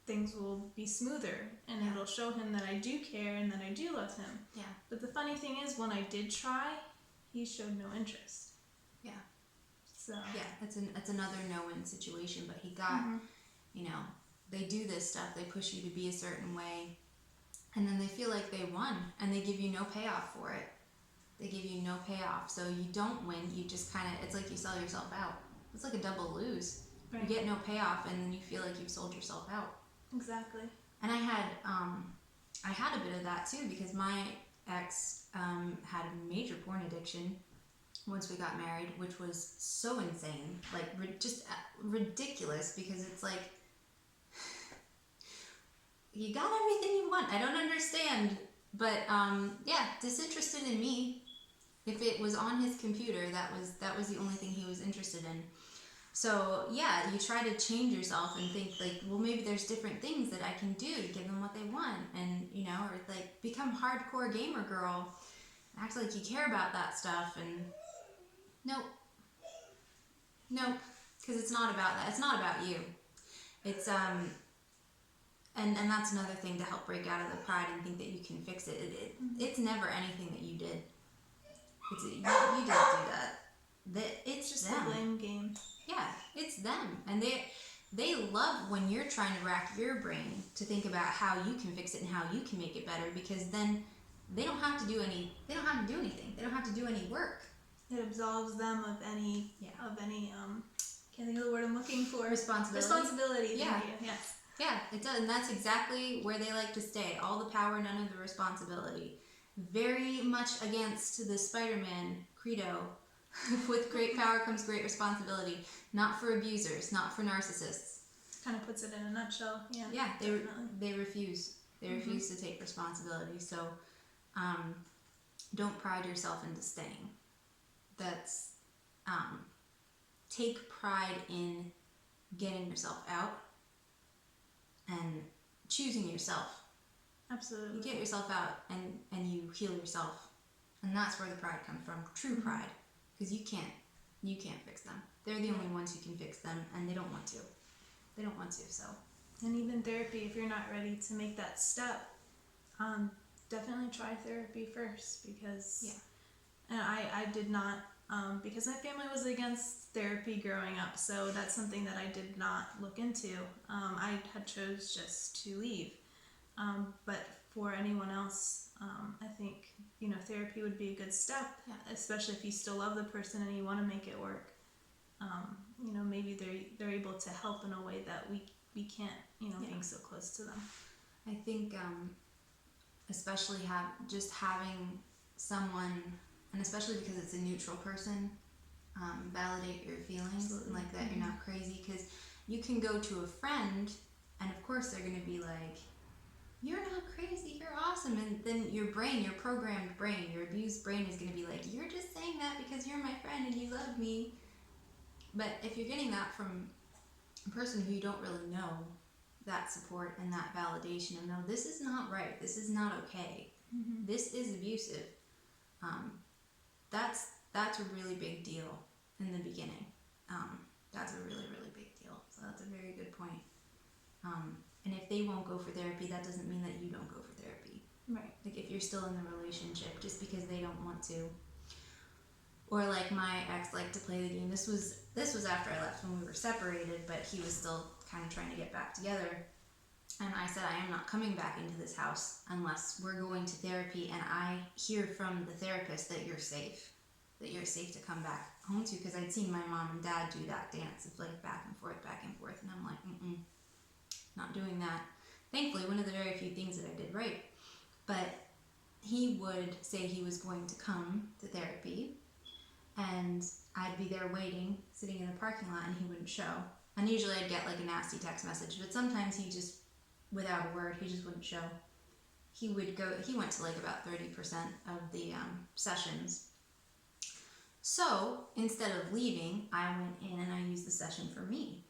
things will be smoother, and it'll show him that I do care and that I do love him. Yeah. But the funny thing is, when I did try, he showed no interest. Yeah. So it's another no-win situation. But he got, they do this stuff. They push you to be a certain way, and then they feel like they won, and they give you no payoff for it. They give you no payoff, so you don't win. You just kind of, it's like you sell yourself out. It's like a double lose. Right. You get no payoff, and then you feel like you've sold yourself out. Exactly. And I had a bit of that too, because my ex had a major porn addiction once we got married, which was so insane, like just ridiculous, because it's like you got everything you want. I don't understand. But yeah, disinterested in me. If it was on his computer, that was the only thing he was interested in. So yeah, you try to change yourself and think like, well, maybe there's different things that I can do to give them what they want, and or like become hardcore gamer girl, act like you care about that stuff, and nope, nope, because it's not about that. It's not about you. It's and that's another thing to help break out of the pride and think that you can fix it. It's never anything that you did. You didn't do that. It's Just them. the blame game. Yeah, it's them, and they love when you're trying to rack your brain to think about how you can fix it and how you can make it better, because then they don't have to do anything. They don't have to do any work. It absolves them of any can't think of the word I'm looking for. Responsibility. Yeah. Yeah. Yes. Yeah, it does, and that's exactly where they like to stay. All the power, none of the responsibility. Very much against the Spider-Man credo. With great power comes great responsibility. Not for abusers, not for narcissists. Kind of puts it in a nutshell. Yeah. Yeah, definitely. they refuse. They refuse to take responsibility. So, don't pride yourself into staying. That's take pride in getting yourself out and choosing yourself. Absolutely. You get yourself out and you heal yourself, and that's where the pride comes from. True pride, because you can't fix them. They're the only ones who can fix them, and they don't want to. They don't want to. So. And even therapy, if you're not ready to make that step, definitely try therapy first, because and I did not, because my family was against therapy growing up, so that's something that I did not look into. I had chose just to leave, but for anyone else, I think therapy would be a good step, especially if you still love the person and you want to make it work. Maybe they're able to help in a way that we can't, being so close to them. I think especially having someone, and especially because it's a neutral person, validate your feelings. Absolutely. And like that you're not crazy, because you can go to a friend and of course they're going to be like, you're not crazy, you're awesome, and then your programmed brain, your abused brain is going to be like, you're just saying that because you're my friend and you love me. But if you're getting that from a person who you don't really know, that support and that validation, and no, this is not right, this is not okay, this is abusive, that's a really big deal in the beginning. That's a really, really big deal. So that's a very good point. And if they won't go for therapy, that doesn't mean that you don't go for therapy. Right. Like if you're still in the relationship, just because they don't want to. Or like my ex liked to play the game. This was after I left, when we were separated, but he was still kind of trying to get back together. And I said, I am not coming back into this house unless we're going to therapy and I hear from the therapist that you're safe to come back home to, because I'd seen my mom and dad do that dance of like back and forth, and I'm like, not doing that. Thankfully, one of the very few things that I did right. But he would say he was going to come to therapy, and I'd be there waiting, sitting in the parking lot, and he wouldn't show. And usually I'd get like a nasty text message, but sometimes he just, without a word, he just wouldn't show. He went to like about 30% of the sessions. So instead of leaving, I went in and I used the session for me.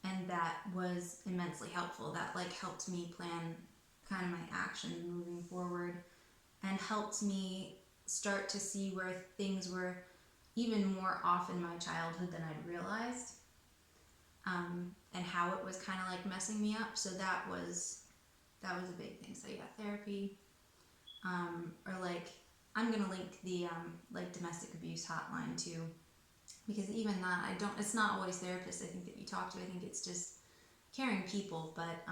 And that was immensely helpful. That like helped me plan kind of my actions moving forward, and helped me start to see where things were even more off in my childhood than I'd realized, and how it was kind of like messing me up. So that was a big thing. So yeah, therapy, or like I'm gonna link the like domestic abuse hotline too, because even that it's not always therapists I think that you talk to. I think it's just caring people, but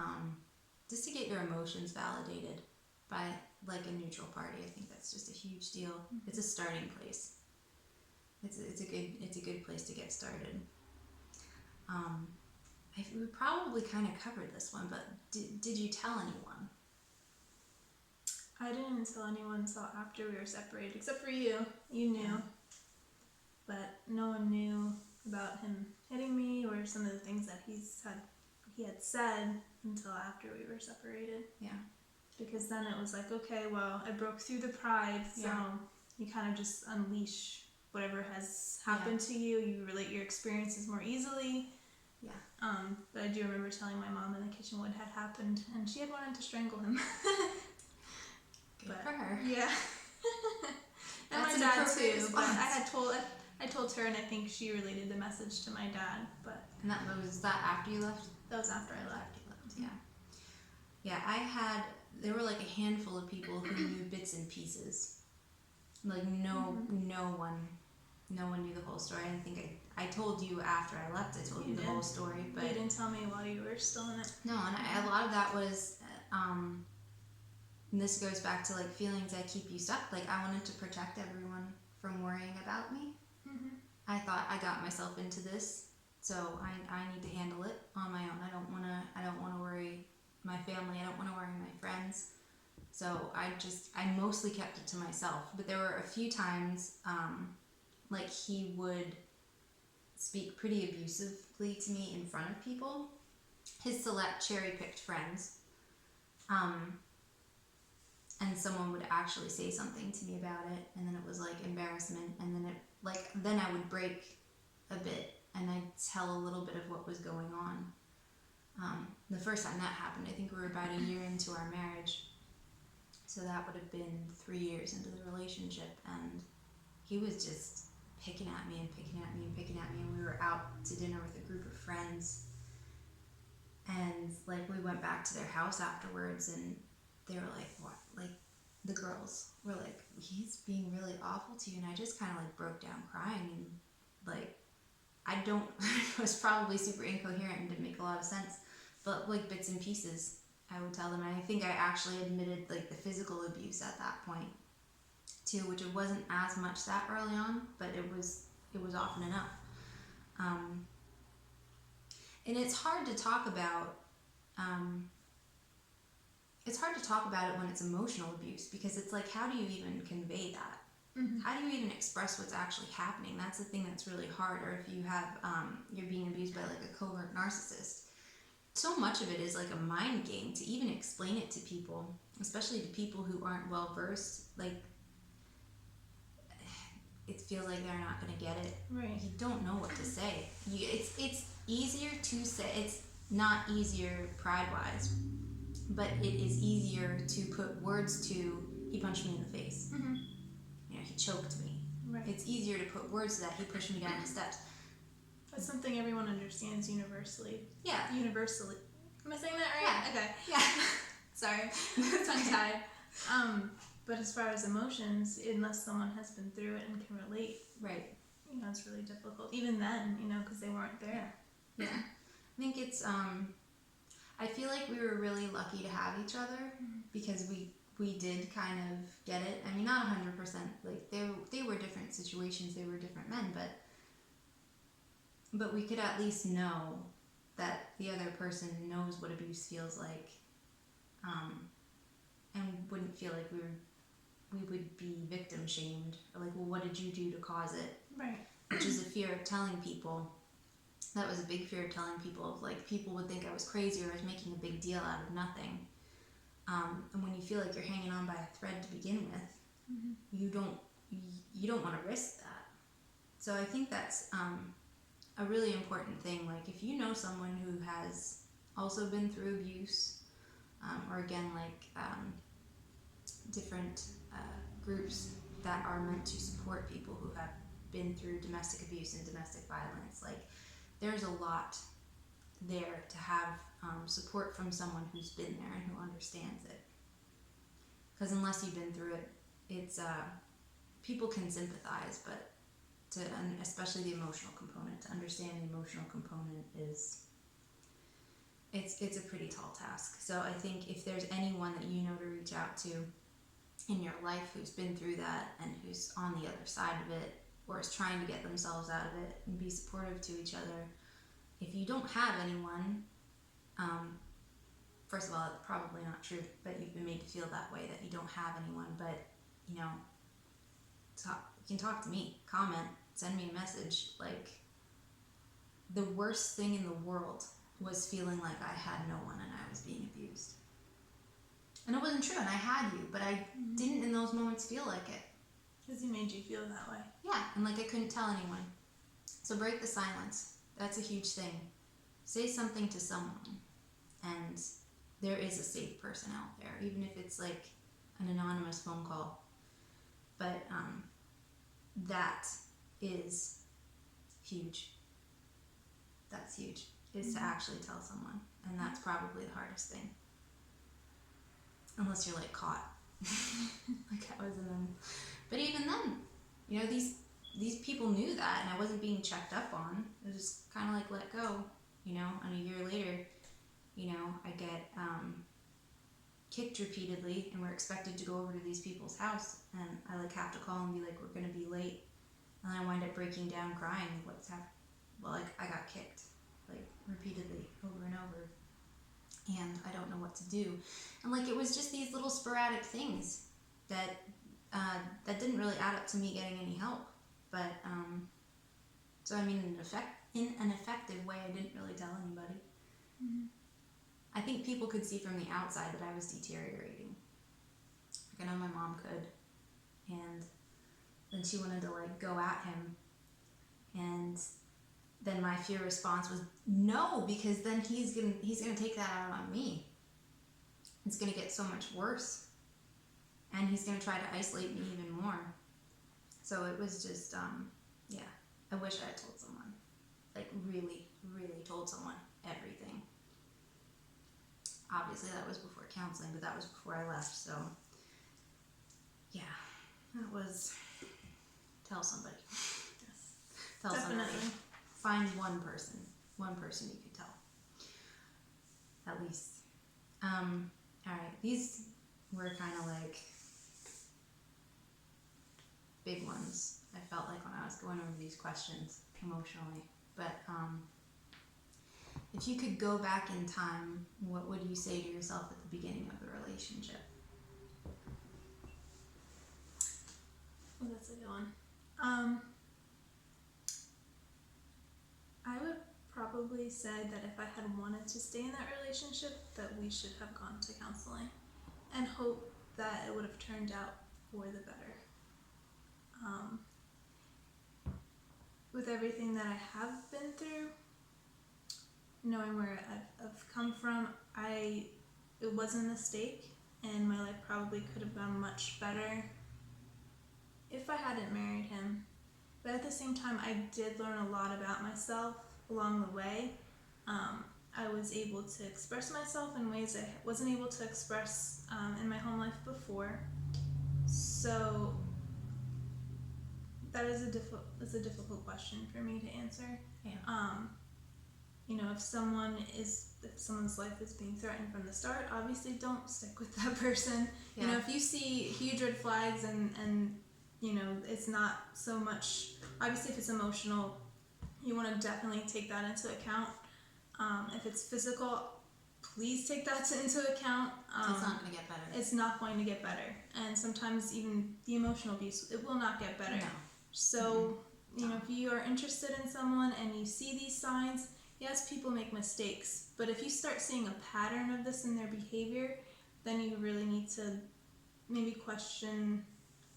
just to get your emotions validated by like a neutral party. I think that's just a huge deal. It's a starting place. It's a good place to get started. We probably kind of covered this one, but did you tell anyone? I didn't tell anyone until after we were separated, except for you. You knew. Yeah. But no one knew about him hitting me or some of the things that he had said until after we were separated. Yeah. Because then it was like, okay, well, I broke through the pride, so you kind of just unleash whatever has happened to you. You relate your experiences more easily. Yeah. But I do remember telling my mom in the kitchen what had happened, and she had wanted to strangle him. Good for her. Yeah. And That's my dad too. response. But I told her, and I think she related the message to my dad. But And was that after you left? that was after I left. After you left, yeah. Yeah, there were like a handful of people who knew bits and pieces. Like no one knew the whole story. I think I told you after I left. I told you the whole story, but you didn't tell me while you were still in it. No, and a lot of that was, and this goes back to like feelings that keep you stuck. Like I wanted to protect everyone from worrying about me. Mm-hmm. I thought I got myself into this, so I need to handle it on my own. I don't wanna worry my family. I don't wanna worry my friends. So I mostly kept it to myself. But there were a few times, like he would speak pretty abusively to me in front of people. His select cherry-picked friends. And someone would actually say something to me about it, and then it was like embarrassment, and then then I would break a bit, and I'd tell a little bit of what was going on. The first time that happened, I think we were about a year into our marriage, so that would have been 3 years into the relationship, and he was just picking at me and picking at me and picking at me, and we were out to dinner with a group of friends, and like we went back to their house afterwards, and they were like, what? Like, the girls were like, he's being really awful to you. And I just kind of like broke down crying, and like, I was probably super incoherent and didn't make a lot of sense, but like bits and pieces I would tell them. And I think I actually admitted like the physical abuse at that point too, which it wasn't as much that early on, but it was often enough. And it's hard to talk about, it when it's emotional abuse, because it's like, how do you even convey that? Mm-hmm. How do you even express what's actually happening? That's the thing that's really hard. Or if you have, you're being abused by like a covert narcissist. So much of it is like a mind game to even explain it to people, especially to people who aren't well versed. Like, it feels like they're not going to get it. Right. You don't know what to say. It's easier to say. It's not easier pride-wise, but it is easier to put words to, he punched me in the face. Mm-hmm. You know, he choked me. Right. It's easier to put words to that, he pushed me down the steps. That's something everyone understands universally. Yeah. Universally. Am I saying that right? Yeah. Okay. Yeah. Sorry. Tongue-tied. But as far as emotions, unless someone has been through it and can relate, right, you know, it's really difficult. Even then, you know, because they weren't there. Yeah. I think it's, I feel like we were really lucky to have each other, because we did kind of get it. I mean, not 100%. Like, they were different situations, they were different men, but we could at least know that the other person knows what abuse feels like, and wouldn't feel like we would be victim shamed, or like, well, what did you do to cause it? Right. Which is a fear of telling people. That was a big fear of telling people. Like, people would think I was crazy, or I was making a big deal out of nothing. And when you feel like you're hanging on by a thread to begin with, you don't want to risk that. So I think that's a really important thing. Like, if you know someone who has also been through abuse, or again, like different groups that are meant to support people who have been through domestic abuse and domestic violence, like, there's a lot there to have support from someone who's been there and who understands it. Because unless you've been through it, it's people can sympathize, but especially the emotional component, to understand the emotional component is it's a pretty tall task. So I think if there's anyone that you know to reach out to in your life who's been through that and who's on the other side of it, or is trying to get themselves out of it, and be supportive to each other. If you don't have anyone, first of all, it's probably not true, but you've been made to feel that way, that you don't have anyone. But, you know, you can talk to me, comment, send me a message. Like, the worst thing in the world was feeling like I had no one and I was being abused. And it wasn't true, and I had you, but I didn't in those moments feel like it. Because he made you feel that way. Yeah, and like I couldn't tell anyone. So break the silence. That's a huge thing. Say something to someone, and there is a safe person out there, even if it's like an anonymous phone call. But that is huge. That's huge, is to actually tell someone. And that's probably the hardest thing. Unless you're like caught. Like I was in them. But even then, you know, these people knew that, and I wasn't being checked up on. It was just kind of like let go, you know. And a year later, you know, I get kicked repeatedly, and we're expected to go over to these people's house, and I like have to call and be like, we're gonna be late, and I wind up breaking down crying. What's happened? Well, like I got kicked, like repeatedly over and over, and I don't know what to do. And like it was just these little sporadic things that that didn't really add up to me getting any help. But so I mean, in an effective way, I didn't really tell anybody. I think people could see from the outside that I was deteriorating. Like I know my mom could, and then she wanted to like go at him, and then my fear response was no, because then he's gonna take that out on me. It's gonna get so much worse, and he's gonna try to isolate me even more. So it was just yeah, I wish I had told someone, like really told someone everything. Obviously that was before counseling, but that was before I left. So yeah, that was tell somebody. Yes. Tell Definitely. somebody. Find one person you could tell, at least. All right, these were kind of like big ones. I felt like when I was going over these questions emotionally. But if you could go back in time, what would you say to yourself at the beginning of the relationship? Well, that's a good one. I would probably say that if I had wanted to stay in that relationship, that we should have gone to counseling and hope that it would have turned out for the better. With everything that I have been through, knowing where I've come from, it was a mistake, and my life probably could have gone much better if I hadn't married him. But at the same time, I did learn a lot about myself along the way. I was able to express myself in ways I wasn't able to express in my home life before. So that is a difficult question for me to answer. Yeah. You know, if someone's life is being threatened from the start, obviously don't stick with that person. Yeah. You know, if you see huge red flags and you know, it's not so much, obviously if it's emotional, you want to definitely take that into account. If it's physical, please take that into account. It's not going to get better. It's not going to get better. And sometimes even the emotional abuse, it will not get better. No. So, you know, if you are interested in someone and you see these signs, yes, people make mistakes. But if you start seeing a pattern of this in their behavior, then you really need to maybe question,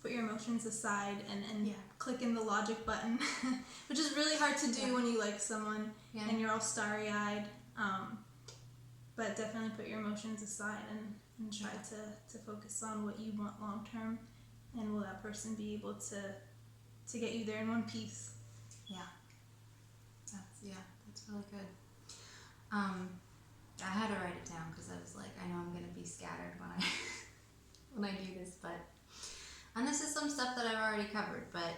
put your emotions aside and click in the logic button, which is really hard to do when you like someone and you're all starry-eyed. But definitely put your emotions aside and try to focus on what you want long-term, and will that person be able to get you there in one piece. That's really good. I had to write it down because I was like, I know I'm going to be scattered when I do this, and this is some stuff that I've already covered, but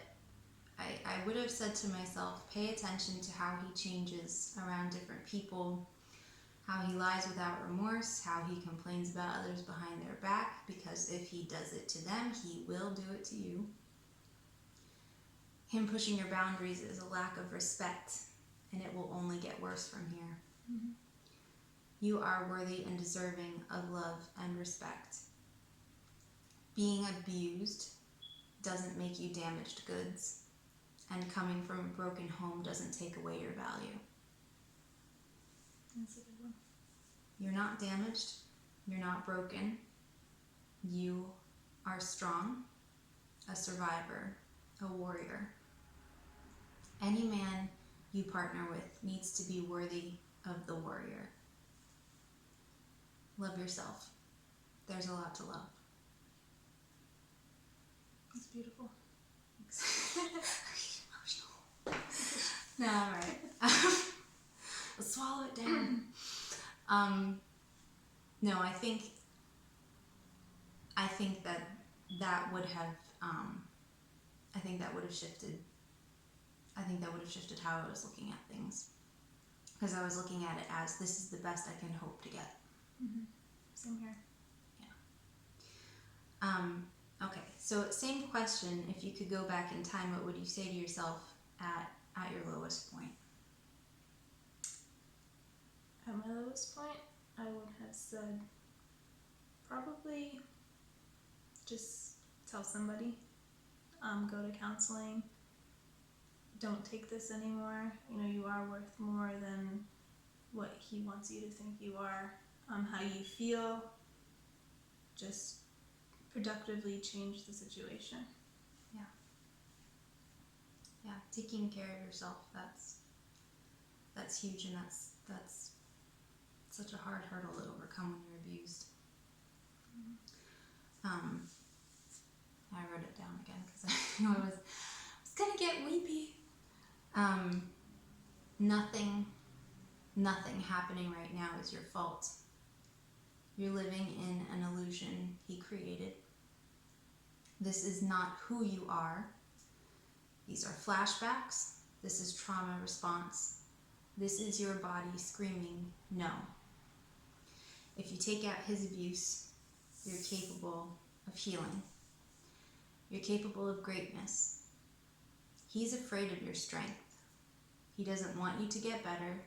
I would have said to myself, pay attention to how he changes around different people, how he lies without remorse, how he complains about others behind their back, because if he does it to them, he will do it to you. Him pushing your boundaries is a lack of respect, and it will only get worse from here. Mm-hmm. You are worthy and deserving of love and respect. Being abused doesn't make you damaged goods, and coming from a broken home doesn't take away your value. That's a good one. You're not damaged. You're not broken. You are strong, a survivor, a warrior. Any man you partner with needs to be worthy of the warrior. Love yourself. There's a lot to love. It's beautiful. No, all right. Let's swallow it down. No, I think that would have I think that would have shifted. I think that would have shifted how I was looking at things, because I was looking at it as, this is the best I can hope to get. Mm-hmm. Same here. Okay, so same question. If you could go back in time, what would you say to yourself at your lowest point? At my lowest point, I would have said probably just tell somebody, go to counseling, don't take this anymore. You are worth more than what he wants you to think you are. How you feel, just productively change the situation. Yeah, taking care of yourself, that's huge, and that's such a hard hurdle to overcome when you're abused. I wrote it down again because I knew I was gonna get weepy. Nothing happening right now is your fault. You're living in an illusion he created. This is not who you are. These are flashbacks. This is trauma response. This is your body screaming no. If you take out his abuse, you're capable of healing. You're capable of greatness. He's afraid of your strength. He doesn't want you to get better,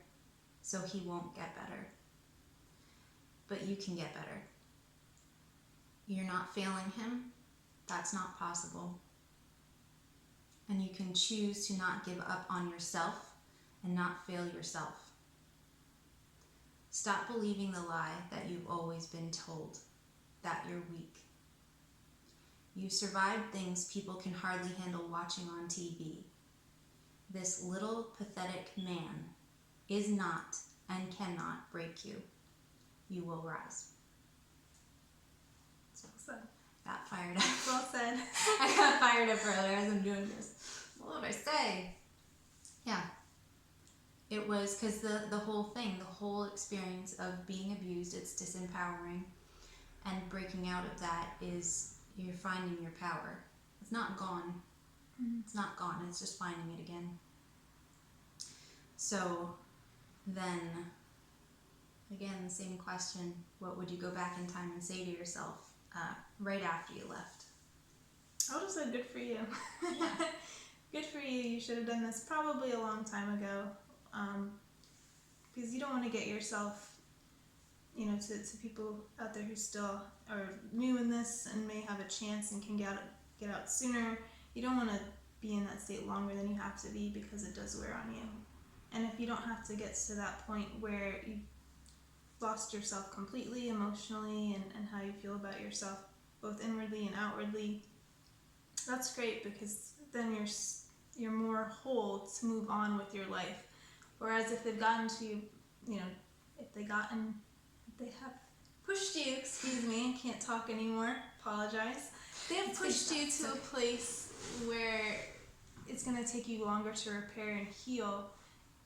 so he won't get better. But you can get better. You're not failing him. That's not possible. And you can choose to not give up on yourself and not fail yourself. Stop believing the lie that you've always been told, that you're weak. You survived things people can hardly handle watching on TV. This little pathetic man is not and cannot break you. You will rise. Well said. Got fired up. Well said. I got fired up earlier as I'm doing this. What would I say? Yeah. It was because the whole thing, the whole experience of being abused, it's disempowering. And breaking out of that is you're finding your power. It's not gone. Mm-hmm. It's not gone. It's just finding it again. So then, again, the same question. What would you go back in time and say to yourself right after you left? I would have said good for you. Yeah. Good for you. You should have done this probably a long time ago. Because you don't want to get yourself, to people out there who still are new in this and may have a chance and can get out sooner. You don't want to be in that state longer than you have to be, because it does wear on you. And if you don't have to get to that point where you lost yourself completely emotionally and how you feel about yourself, both inwardly and outwardly, that's great, because then you're more whole to move on with your life. Whereas if they've gotten to you, if they have pushed you, excuse me, I can't talk anymore, apologize. They have pushed you to a place where it's going to take you longer to repair and heal.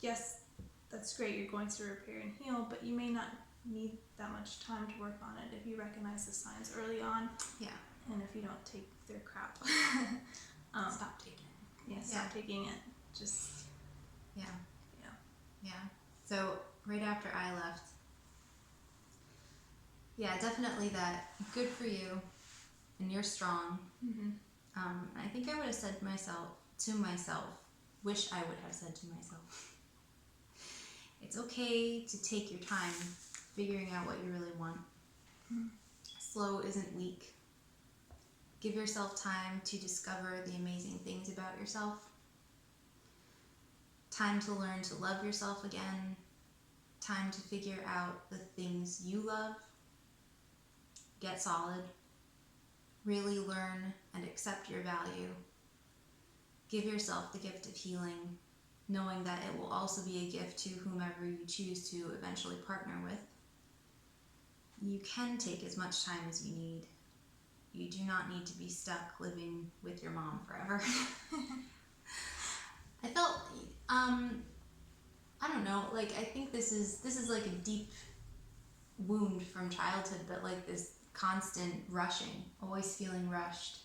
Yes, that's great, you're going to repair and heal, but you may not need that much time to work on it if you recognize the signs early on. Yeah. And if you don't take their crap. Stop taking it. Yeah, stop taking it. Just... Yeah. So right after I left, yeah, definitely that. Good for you, and you're strong. Mm-hmm. I think I would have said to myself, wish I would have said to myself, it's okay to take your time figuring out what you really want. Mm-hmm. Slow isn't weak. Give yourself time to discover the amazing things about yourself. Time to learn to love yourself again. time to figure out the things you love, get solid, really learn and accept your value, give yourself the gift of healing, knowing that it will also be a gift to whomever you choose to eventually partner with. You can take as much time as you need. You do not need to be stuck living with your mom forever. I felt, I don't know, like, I think this is like a deep wound from childhood, but like this constant rushing, always feeling rushed.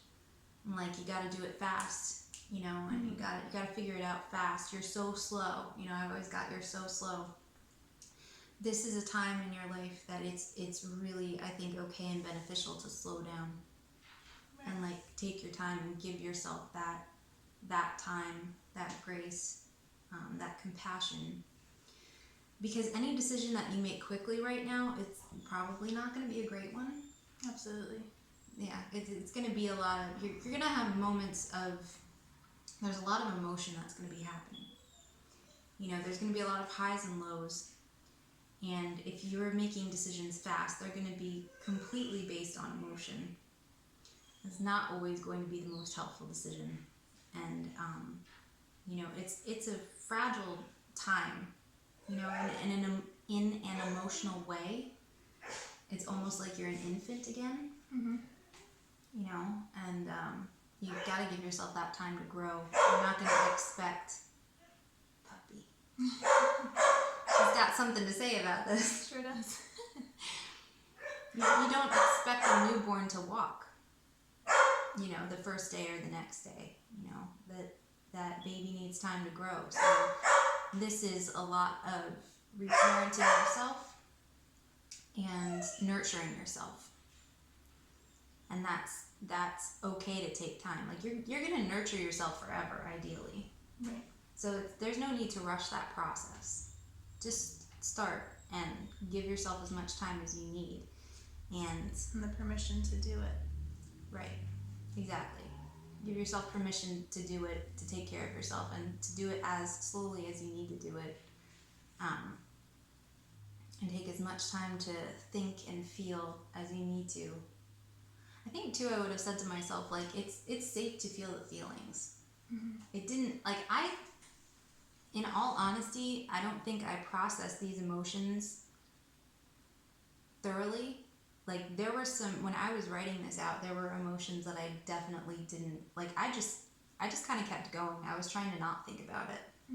And like, you gotta do it fast, you know, and you gotta figure it out fast. You're so slow, you know, I've always got you're so slow. This is a time in your life that it's really, I think, okay and beneficial to slow down. Right. And like, take your time and give yourself that time, that grace, that compassion. Because any decision that you make quickly right now, it's probably not going to be a great one. Absolutely. Yeah, it's going to be a lot of, you're going to have moments of, there's a lot of emotion that's going to be happening. You know, there's going to be a lot of highs and lows. And if you're making decisions fast, they're going to be completely based on emotion. It's not always going to be the most helpful decision. And, you know, it's a fragile time, you know, and in an emotional way. It's almost like you're an infant again, you know, and you've got to give yourself that time to grow. You're not going to expect puppy. She's got something to say about this. Sure does. You don't expect a newborn to walk, you know, the first day or the next day. You know, that baby needs time to grow. So this is a lot of reparenting yourself and nurturing yourself. And that's okay to take time. Like, you're going to nurture yourself forever, ideally. Right. So there's no need to rush that process. Just start and give yourself as much time as you need. And the permission to do it. Right. Exactly. Give yourself permission to do it, to take care of yourself, and to do it as slowly as you need to do it. And take as much time to think and feel as you need to. I think too, I would have said to myself, like, it's safe to feel the feelings. It didn't, like, in all honesty, I don't think I processed these emotions thoroughly. Like, there were some, when I was writing this out, there were emotions that I definitely didn't, like, I just kind of kept going. I was trying to not think about it.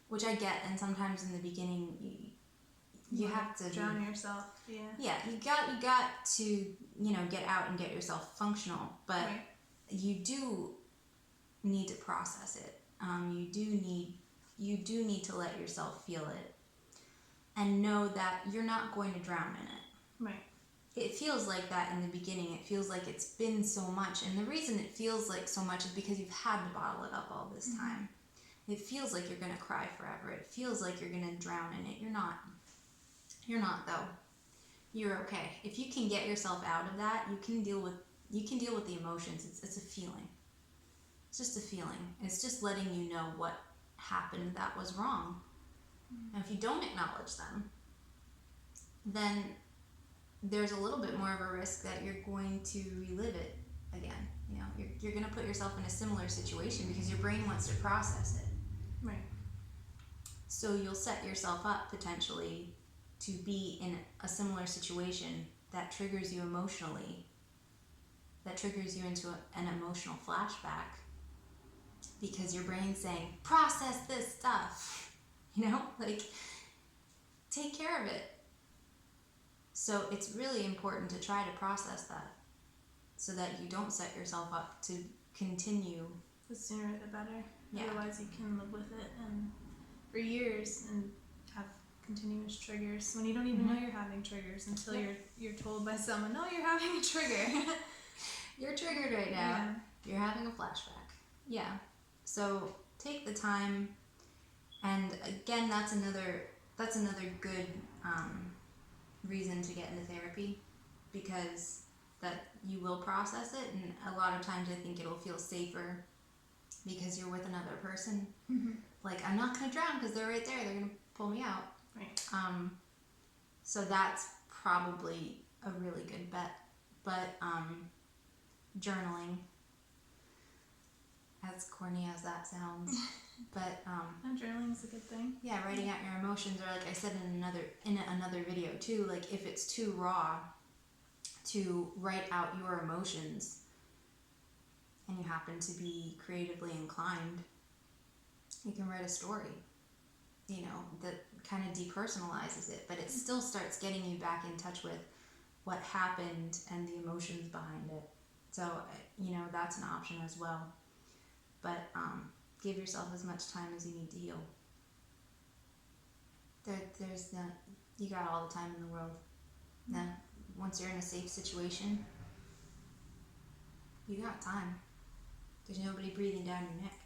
Which I get, and sometimes in the beginning, you have to drown yourself. Yeah. Yeah, you got to, you know, get out and get yourself functional, but right. You do need to process it. You do need to let yourself feel it, and know that you're not going to drown in it. Right. It feels like that in the beginning. It feels like it's been so much, and the reason it feels like so much is because you've had to bottle it up all this time. It feels like you're gonna cry forever. It feels like you're gonna drown in it. You're not. You're not, though. You're okay. If you can get yourself out of that, you can deal with the emotions. It's a feeling. It's just a feeling. It's just letting you know what happened that was wrong. And if you don't acknowledge them, then there's a little bit more of a risk that you're going to relive it again. You know, you're going to put yourself in a similar situation because your brain wants to process it. Right. So you'll set yourself up potentially to be in a similar situation that triggers you emotionally, that triggers you into an emotional flashback, because your brain's saying, process this stuff, you know, like, take care of it. So it's really important to try to process that so that you don't set yourself up to continue. The sooner the better. Yeah. Otherwise you can live with it and for years and have continuous triggers when you don't even know you're having triggers until you're told by someone, no, you're having a trigger. You're triggered right now. Yeah. You're having a flashback. Yeah. So take the time, and again, that's another good reason to get into therapy, because that you will process it, and a lot of times I think it'll feel safer because you're with another person. Like, I'm not gonna drown because they're right there. They're gonna pull me out. Right. So that's probably a really good bet. But journaling, as corny as that sounds, but Journaling is a good thing. yeah, writing out your emotions, or like I said in another video too, like if it's too raw to write out your emotions, and you happen to be creatively inclined, you can write a story, that kind of depersonalizes it, but it still starts getting you back in touch with what happened and the emotions behind it. So, that's an option as well. But give yourself as much time as you need to heal. You got all the time in the world. Now, once you're in a safe situation, you got time. There's nobody breathing down your neck.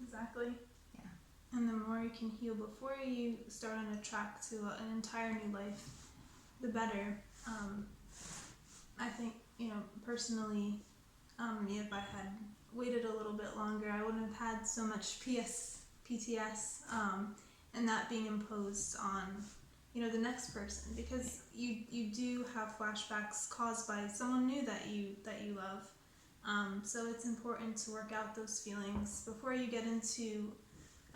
Exactly. Yeah. And the more you can heal before you start on a track to an entire new life, the better. I think, personally, if I had waited a little bit longer, I wouldn't have had so much PTS, and that being imposed on, the next person, because you do have flashbacks caused by someone new that you love. So it's important to work out those feelings before you get into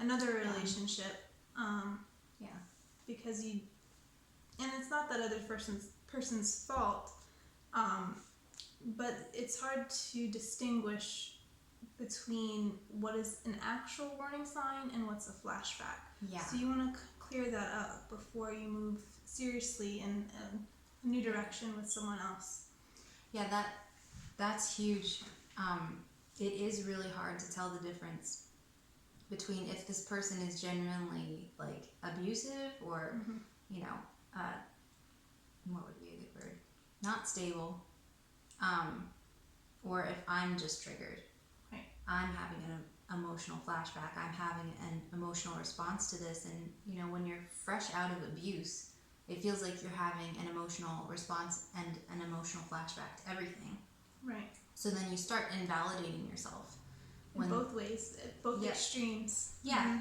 another relationship. Yeah. Because and it's not that other person's fault, but it's hard to distinguish between what is an actual warning sign and what's a flashback. Yeah. So you want to clear that up before you move seriously in a new direction with someone else. Yeah, that's huge. It is really hard to tell the difference between if this person is genuinely like abusive or, what would be a good word? Not stable. Or if I'm just triggered. Right. I'm having an emotional flashback. I'm having an emotional response to this. And, when you're fresh out of abuse, it feels like you're having an emotional response and an emotional flashback to everything. Right. So then you start invalidating yourself. In both ways, both extremes. Yeah. Mm-hmm.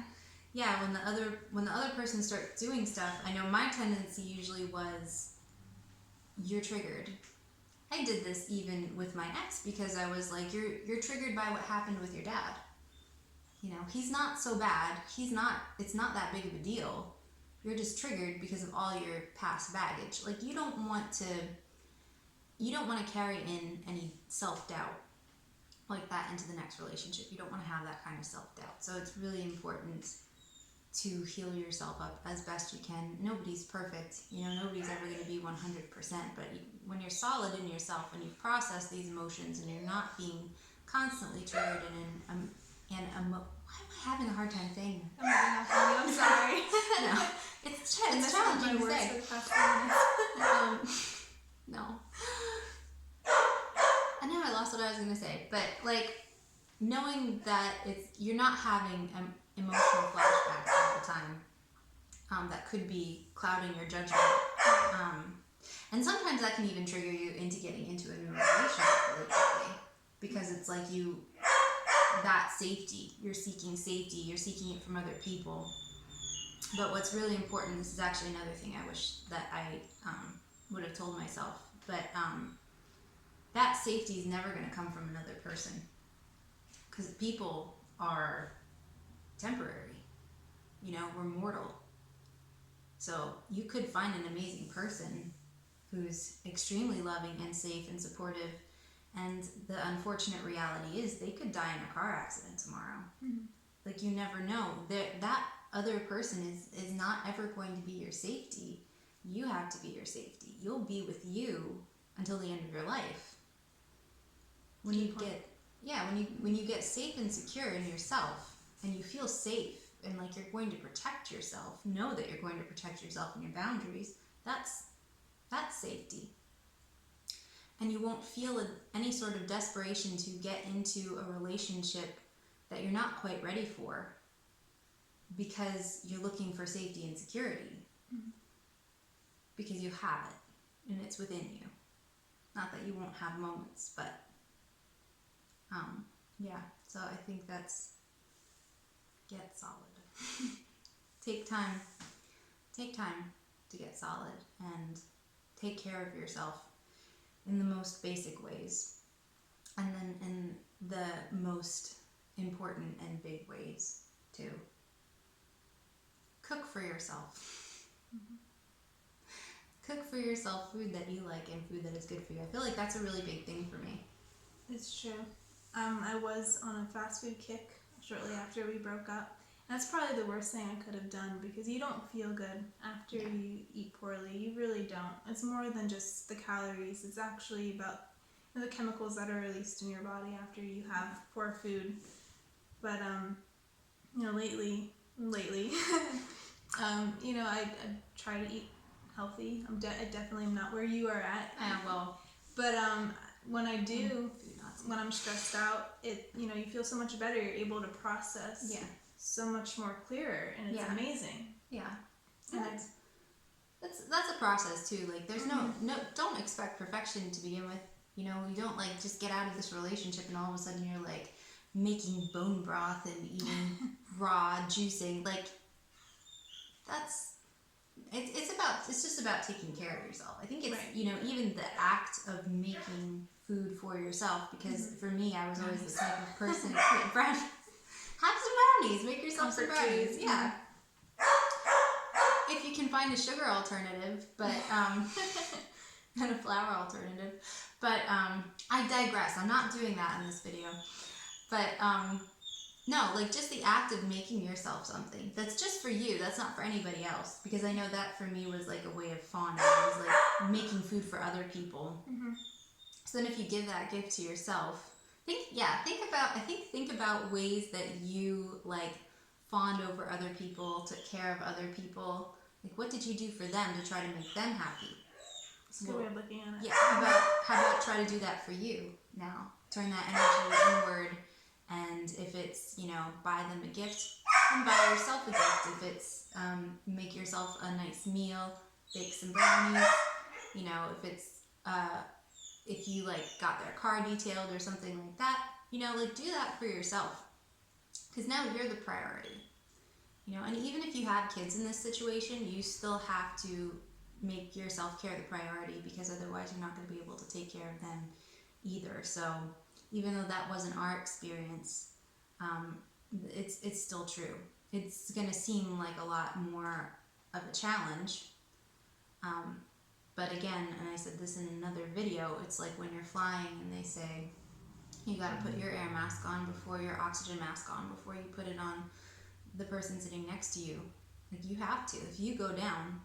Yeah, when the other person starts doing stuff, I know my tendency usually was, you're triggered. I did this even with my ex, because I was like, you're triggered by what happened with your dad. He's not so bad. It's not that big of a deal. You're just triggered because of all your past baggage. Like, you don't want to carry in any self-doubt like that into the next relationship. You don't want to have that kind of self-doubt. So it's really important to heal yourself up as best you can. Nobody's perfect. Nobody's ever going to be 100%. But when you're solid in yourself and you've processed these emotions and you're not being constantly triggered why am I having a hard time saying that? I'm sorry. No, it's challenging to say. No. I know I lost what I was going to say, but knowing that you're not having emotional flashbacks all the time, that could be clouding your judgment, and sometimes that can even trigger you into getting into a new relationship really quickly, because it's like that safety, you're seeking it from other people. But what's really important, this is actually another thing I wish that I would have told myself, but that safety is never going to come from another person, because people are temporary. We're mortal. So you could find an amazing person who's extremely loving and safe and supportive, and the unfortunate reality is they could die in a car accident tomorrow. Mm-hmm. You never know. That other person is not ever going to be your safety. You have to be your safety. You'll be with you until the end of your life. When you get safe and secure in yourself, and you feel safe and like you're going to protect yourself, know that you're going to protect yourself and your boundaries, that's safety. And you won't feel any sort of desperation to get into a relationship that you're not quite ready for, because you're looking for safety and security. Mm-hmm. Because you have it, and it's within you. Not that you won't have moments, but yeah, so I think that's get solid. Take time take time to get solid and take care of yourself in the most basic ways, and then in the most important and big ways too. Cook for yourself. Cook for yourself food that you like and food that is good for you. I feel like that's a really big thing for me. It's true. I was on a fast food kick shortly after we broke up. That's probably the worst thing I could have done, because you don't feel good after you eat poorly. You really don't. It's more than just the calories. It's actually about the chemicals that are released in your body after you have poor food. But lately, I try to eat healthy. I definitely am not where you are at. Well, but when I do, when I'm stressed out, you feel so much better. You're able to process so much more clearer, and it's amazing. Yeah. And that's a process too. Like, there's no don't expect perfection to begin with. You don't like just get out of this relationship and all of a sudden you're like making bone broth and eating raw juicing. Like, it's just about taking care of yourself. I think it's even the act of making food for yourself, because for me, I was always the type of person have some brownies, make yourself some brownies. Yeah. If you can find a sugar alternative, but and a flour alternative. But I digress. I'm not doing that in this video. But no, like, just the act of making yourself something that's just for you. That's not for anybody else. Because I know that for me was like a way of fawning. It was like making food for other people. Mm-hmm. So then if you give that gift to yourself, think about ways that you like fawned over other people, took care of other people. Like, what did you do for them to try to make them happy? It's a good way of looking at it. Yeah. How about try to do that for you now? Turn that energy inward. And if it's, buy them a gift, then buy yourself a gift. If it's make yourself a nice meal, bake some brownies. If it's if you like got their car detailed or something like that, like, do that for yourself, because now you're the priority. And even if you have kids in this situation, you still have to make your self-care the priority, because otherwise you're not going to be able to take care of them either. So even though that wasn't our experience, it's still true. It's going to seem like a lot more of a challenge. But again, and I said this in another video, it's like when you're flying and they say you got to put your air mask on before your oxygen mask on, before you put it on the person sitting next to you. Like, you have to. If you go down,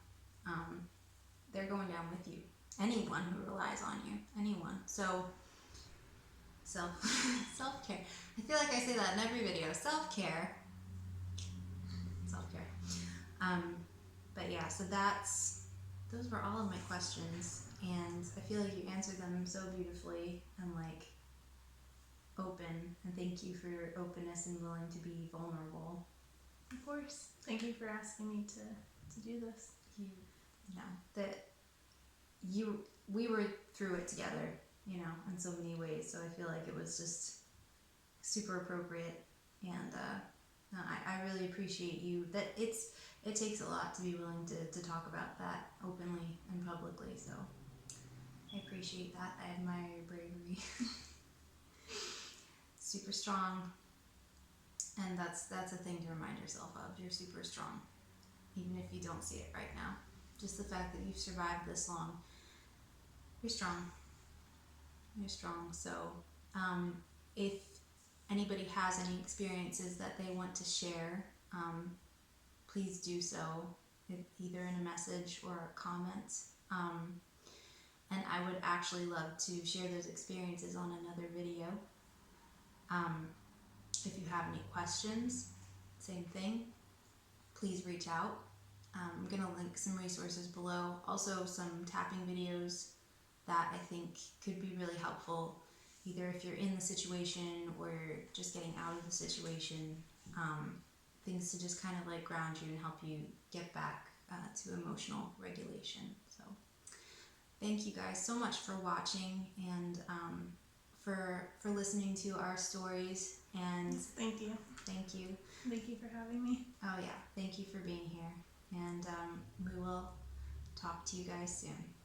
they're going down with you. Anyone who relies on you. Anyone. So self-care. I feel like I say that in every video. Self-care. But yeah, so those were all of my questions, and I feel like you answered them so beautifully and like open, and thank you for your openness and willing to be vulnerable. Of course. Thank you for asking me to do this. We were through it together, in so many ways. So I feel like it was just super appropriate, and I really appreciate you. That it takes a lot to be willing to talk about that openly and publicly. So I appreciate that. I admire your bravery. Super strong, and that's a thing to remind yourself of. You're super strong, even if you don't see it right now. Just the fact that you've survived this long. You're strong. You're strong. So if anybody has any experiences that they want to share, please do so, either in a message or a comment. And I would actually love to share those experiences on another video. If you have any questions, same thing, please reach out. I'm going to link some resources below, also some tapping videos that I think could be really helpful, either if you're in the situation or just getting out of the situation, things to just kind of like ground you and help you get back to emotional regulation. So thank you guys so much for watching, and for listening to our stories, and thank you for having me. Oh yeah, Thank you for being here, and we talk to you guys soon.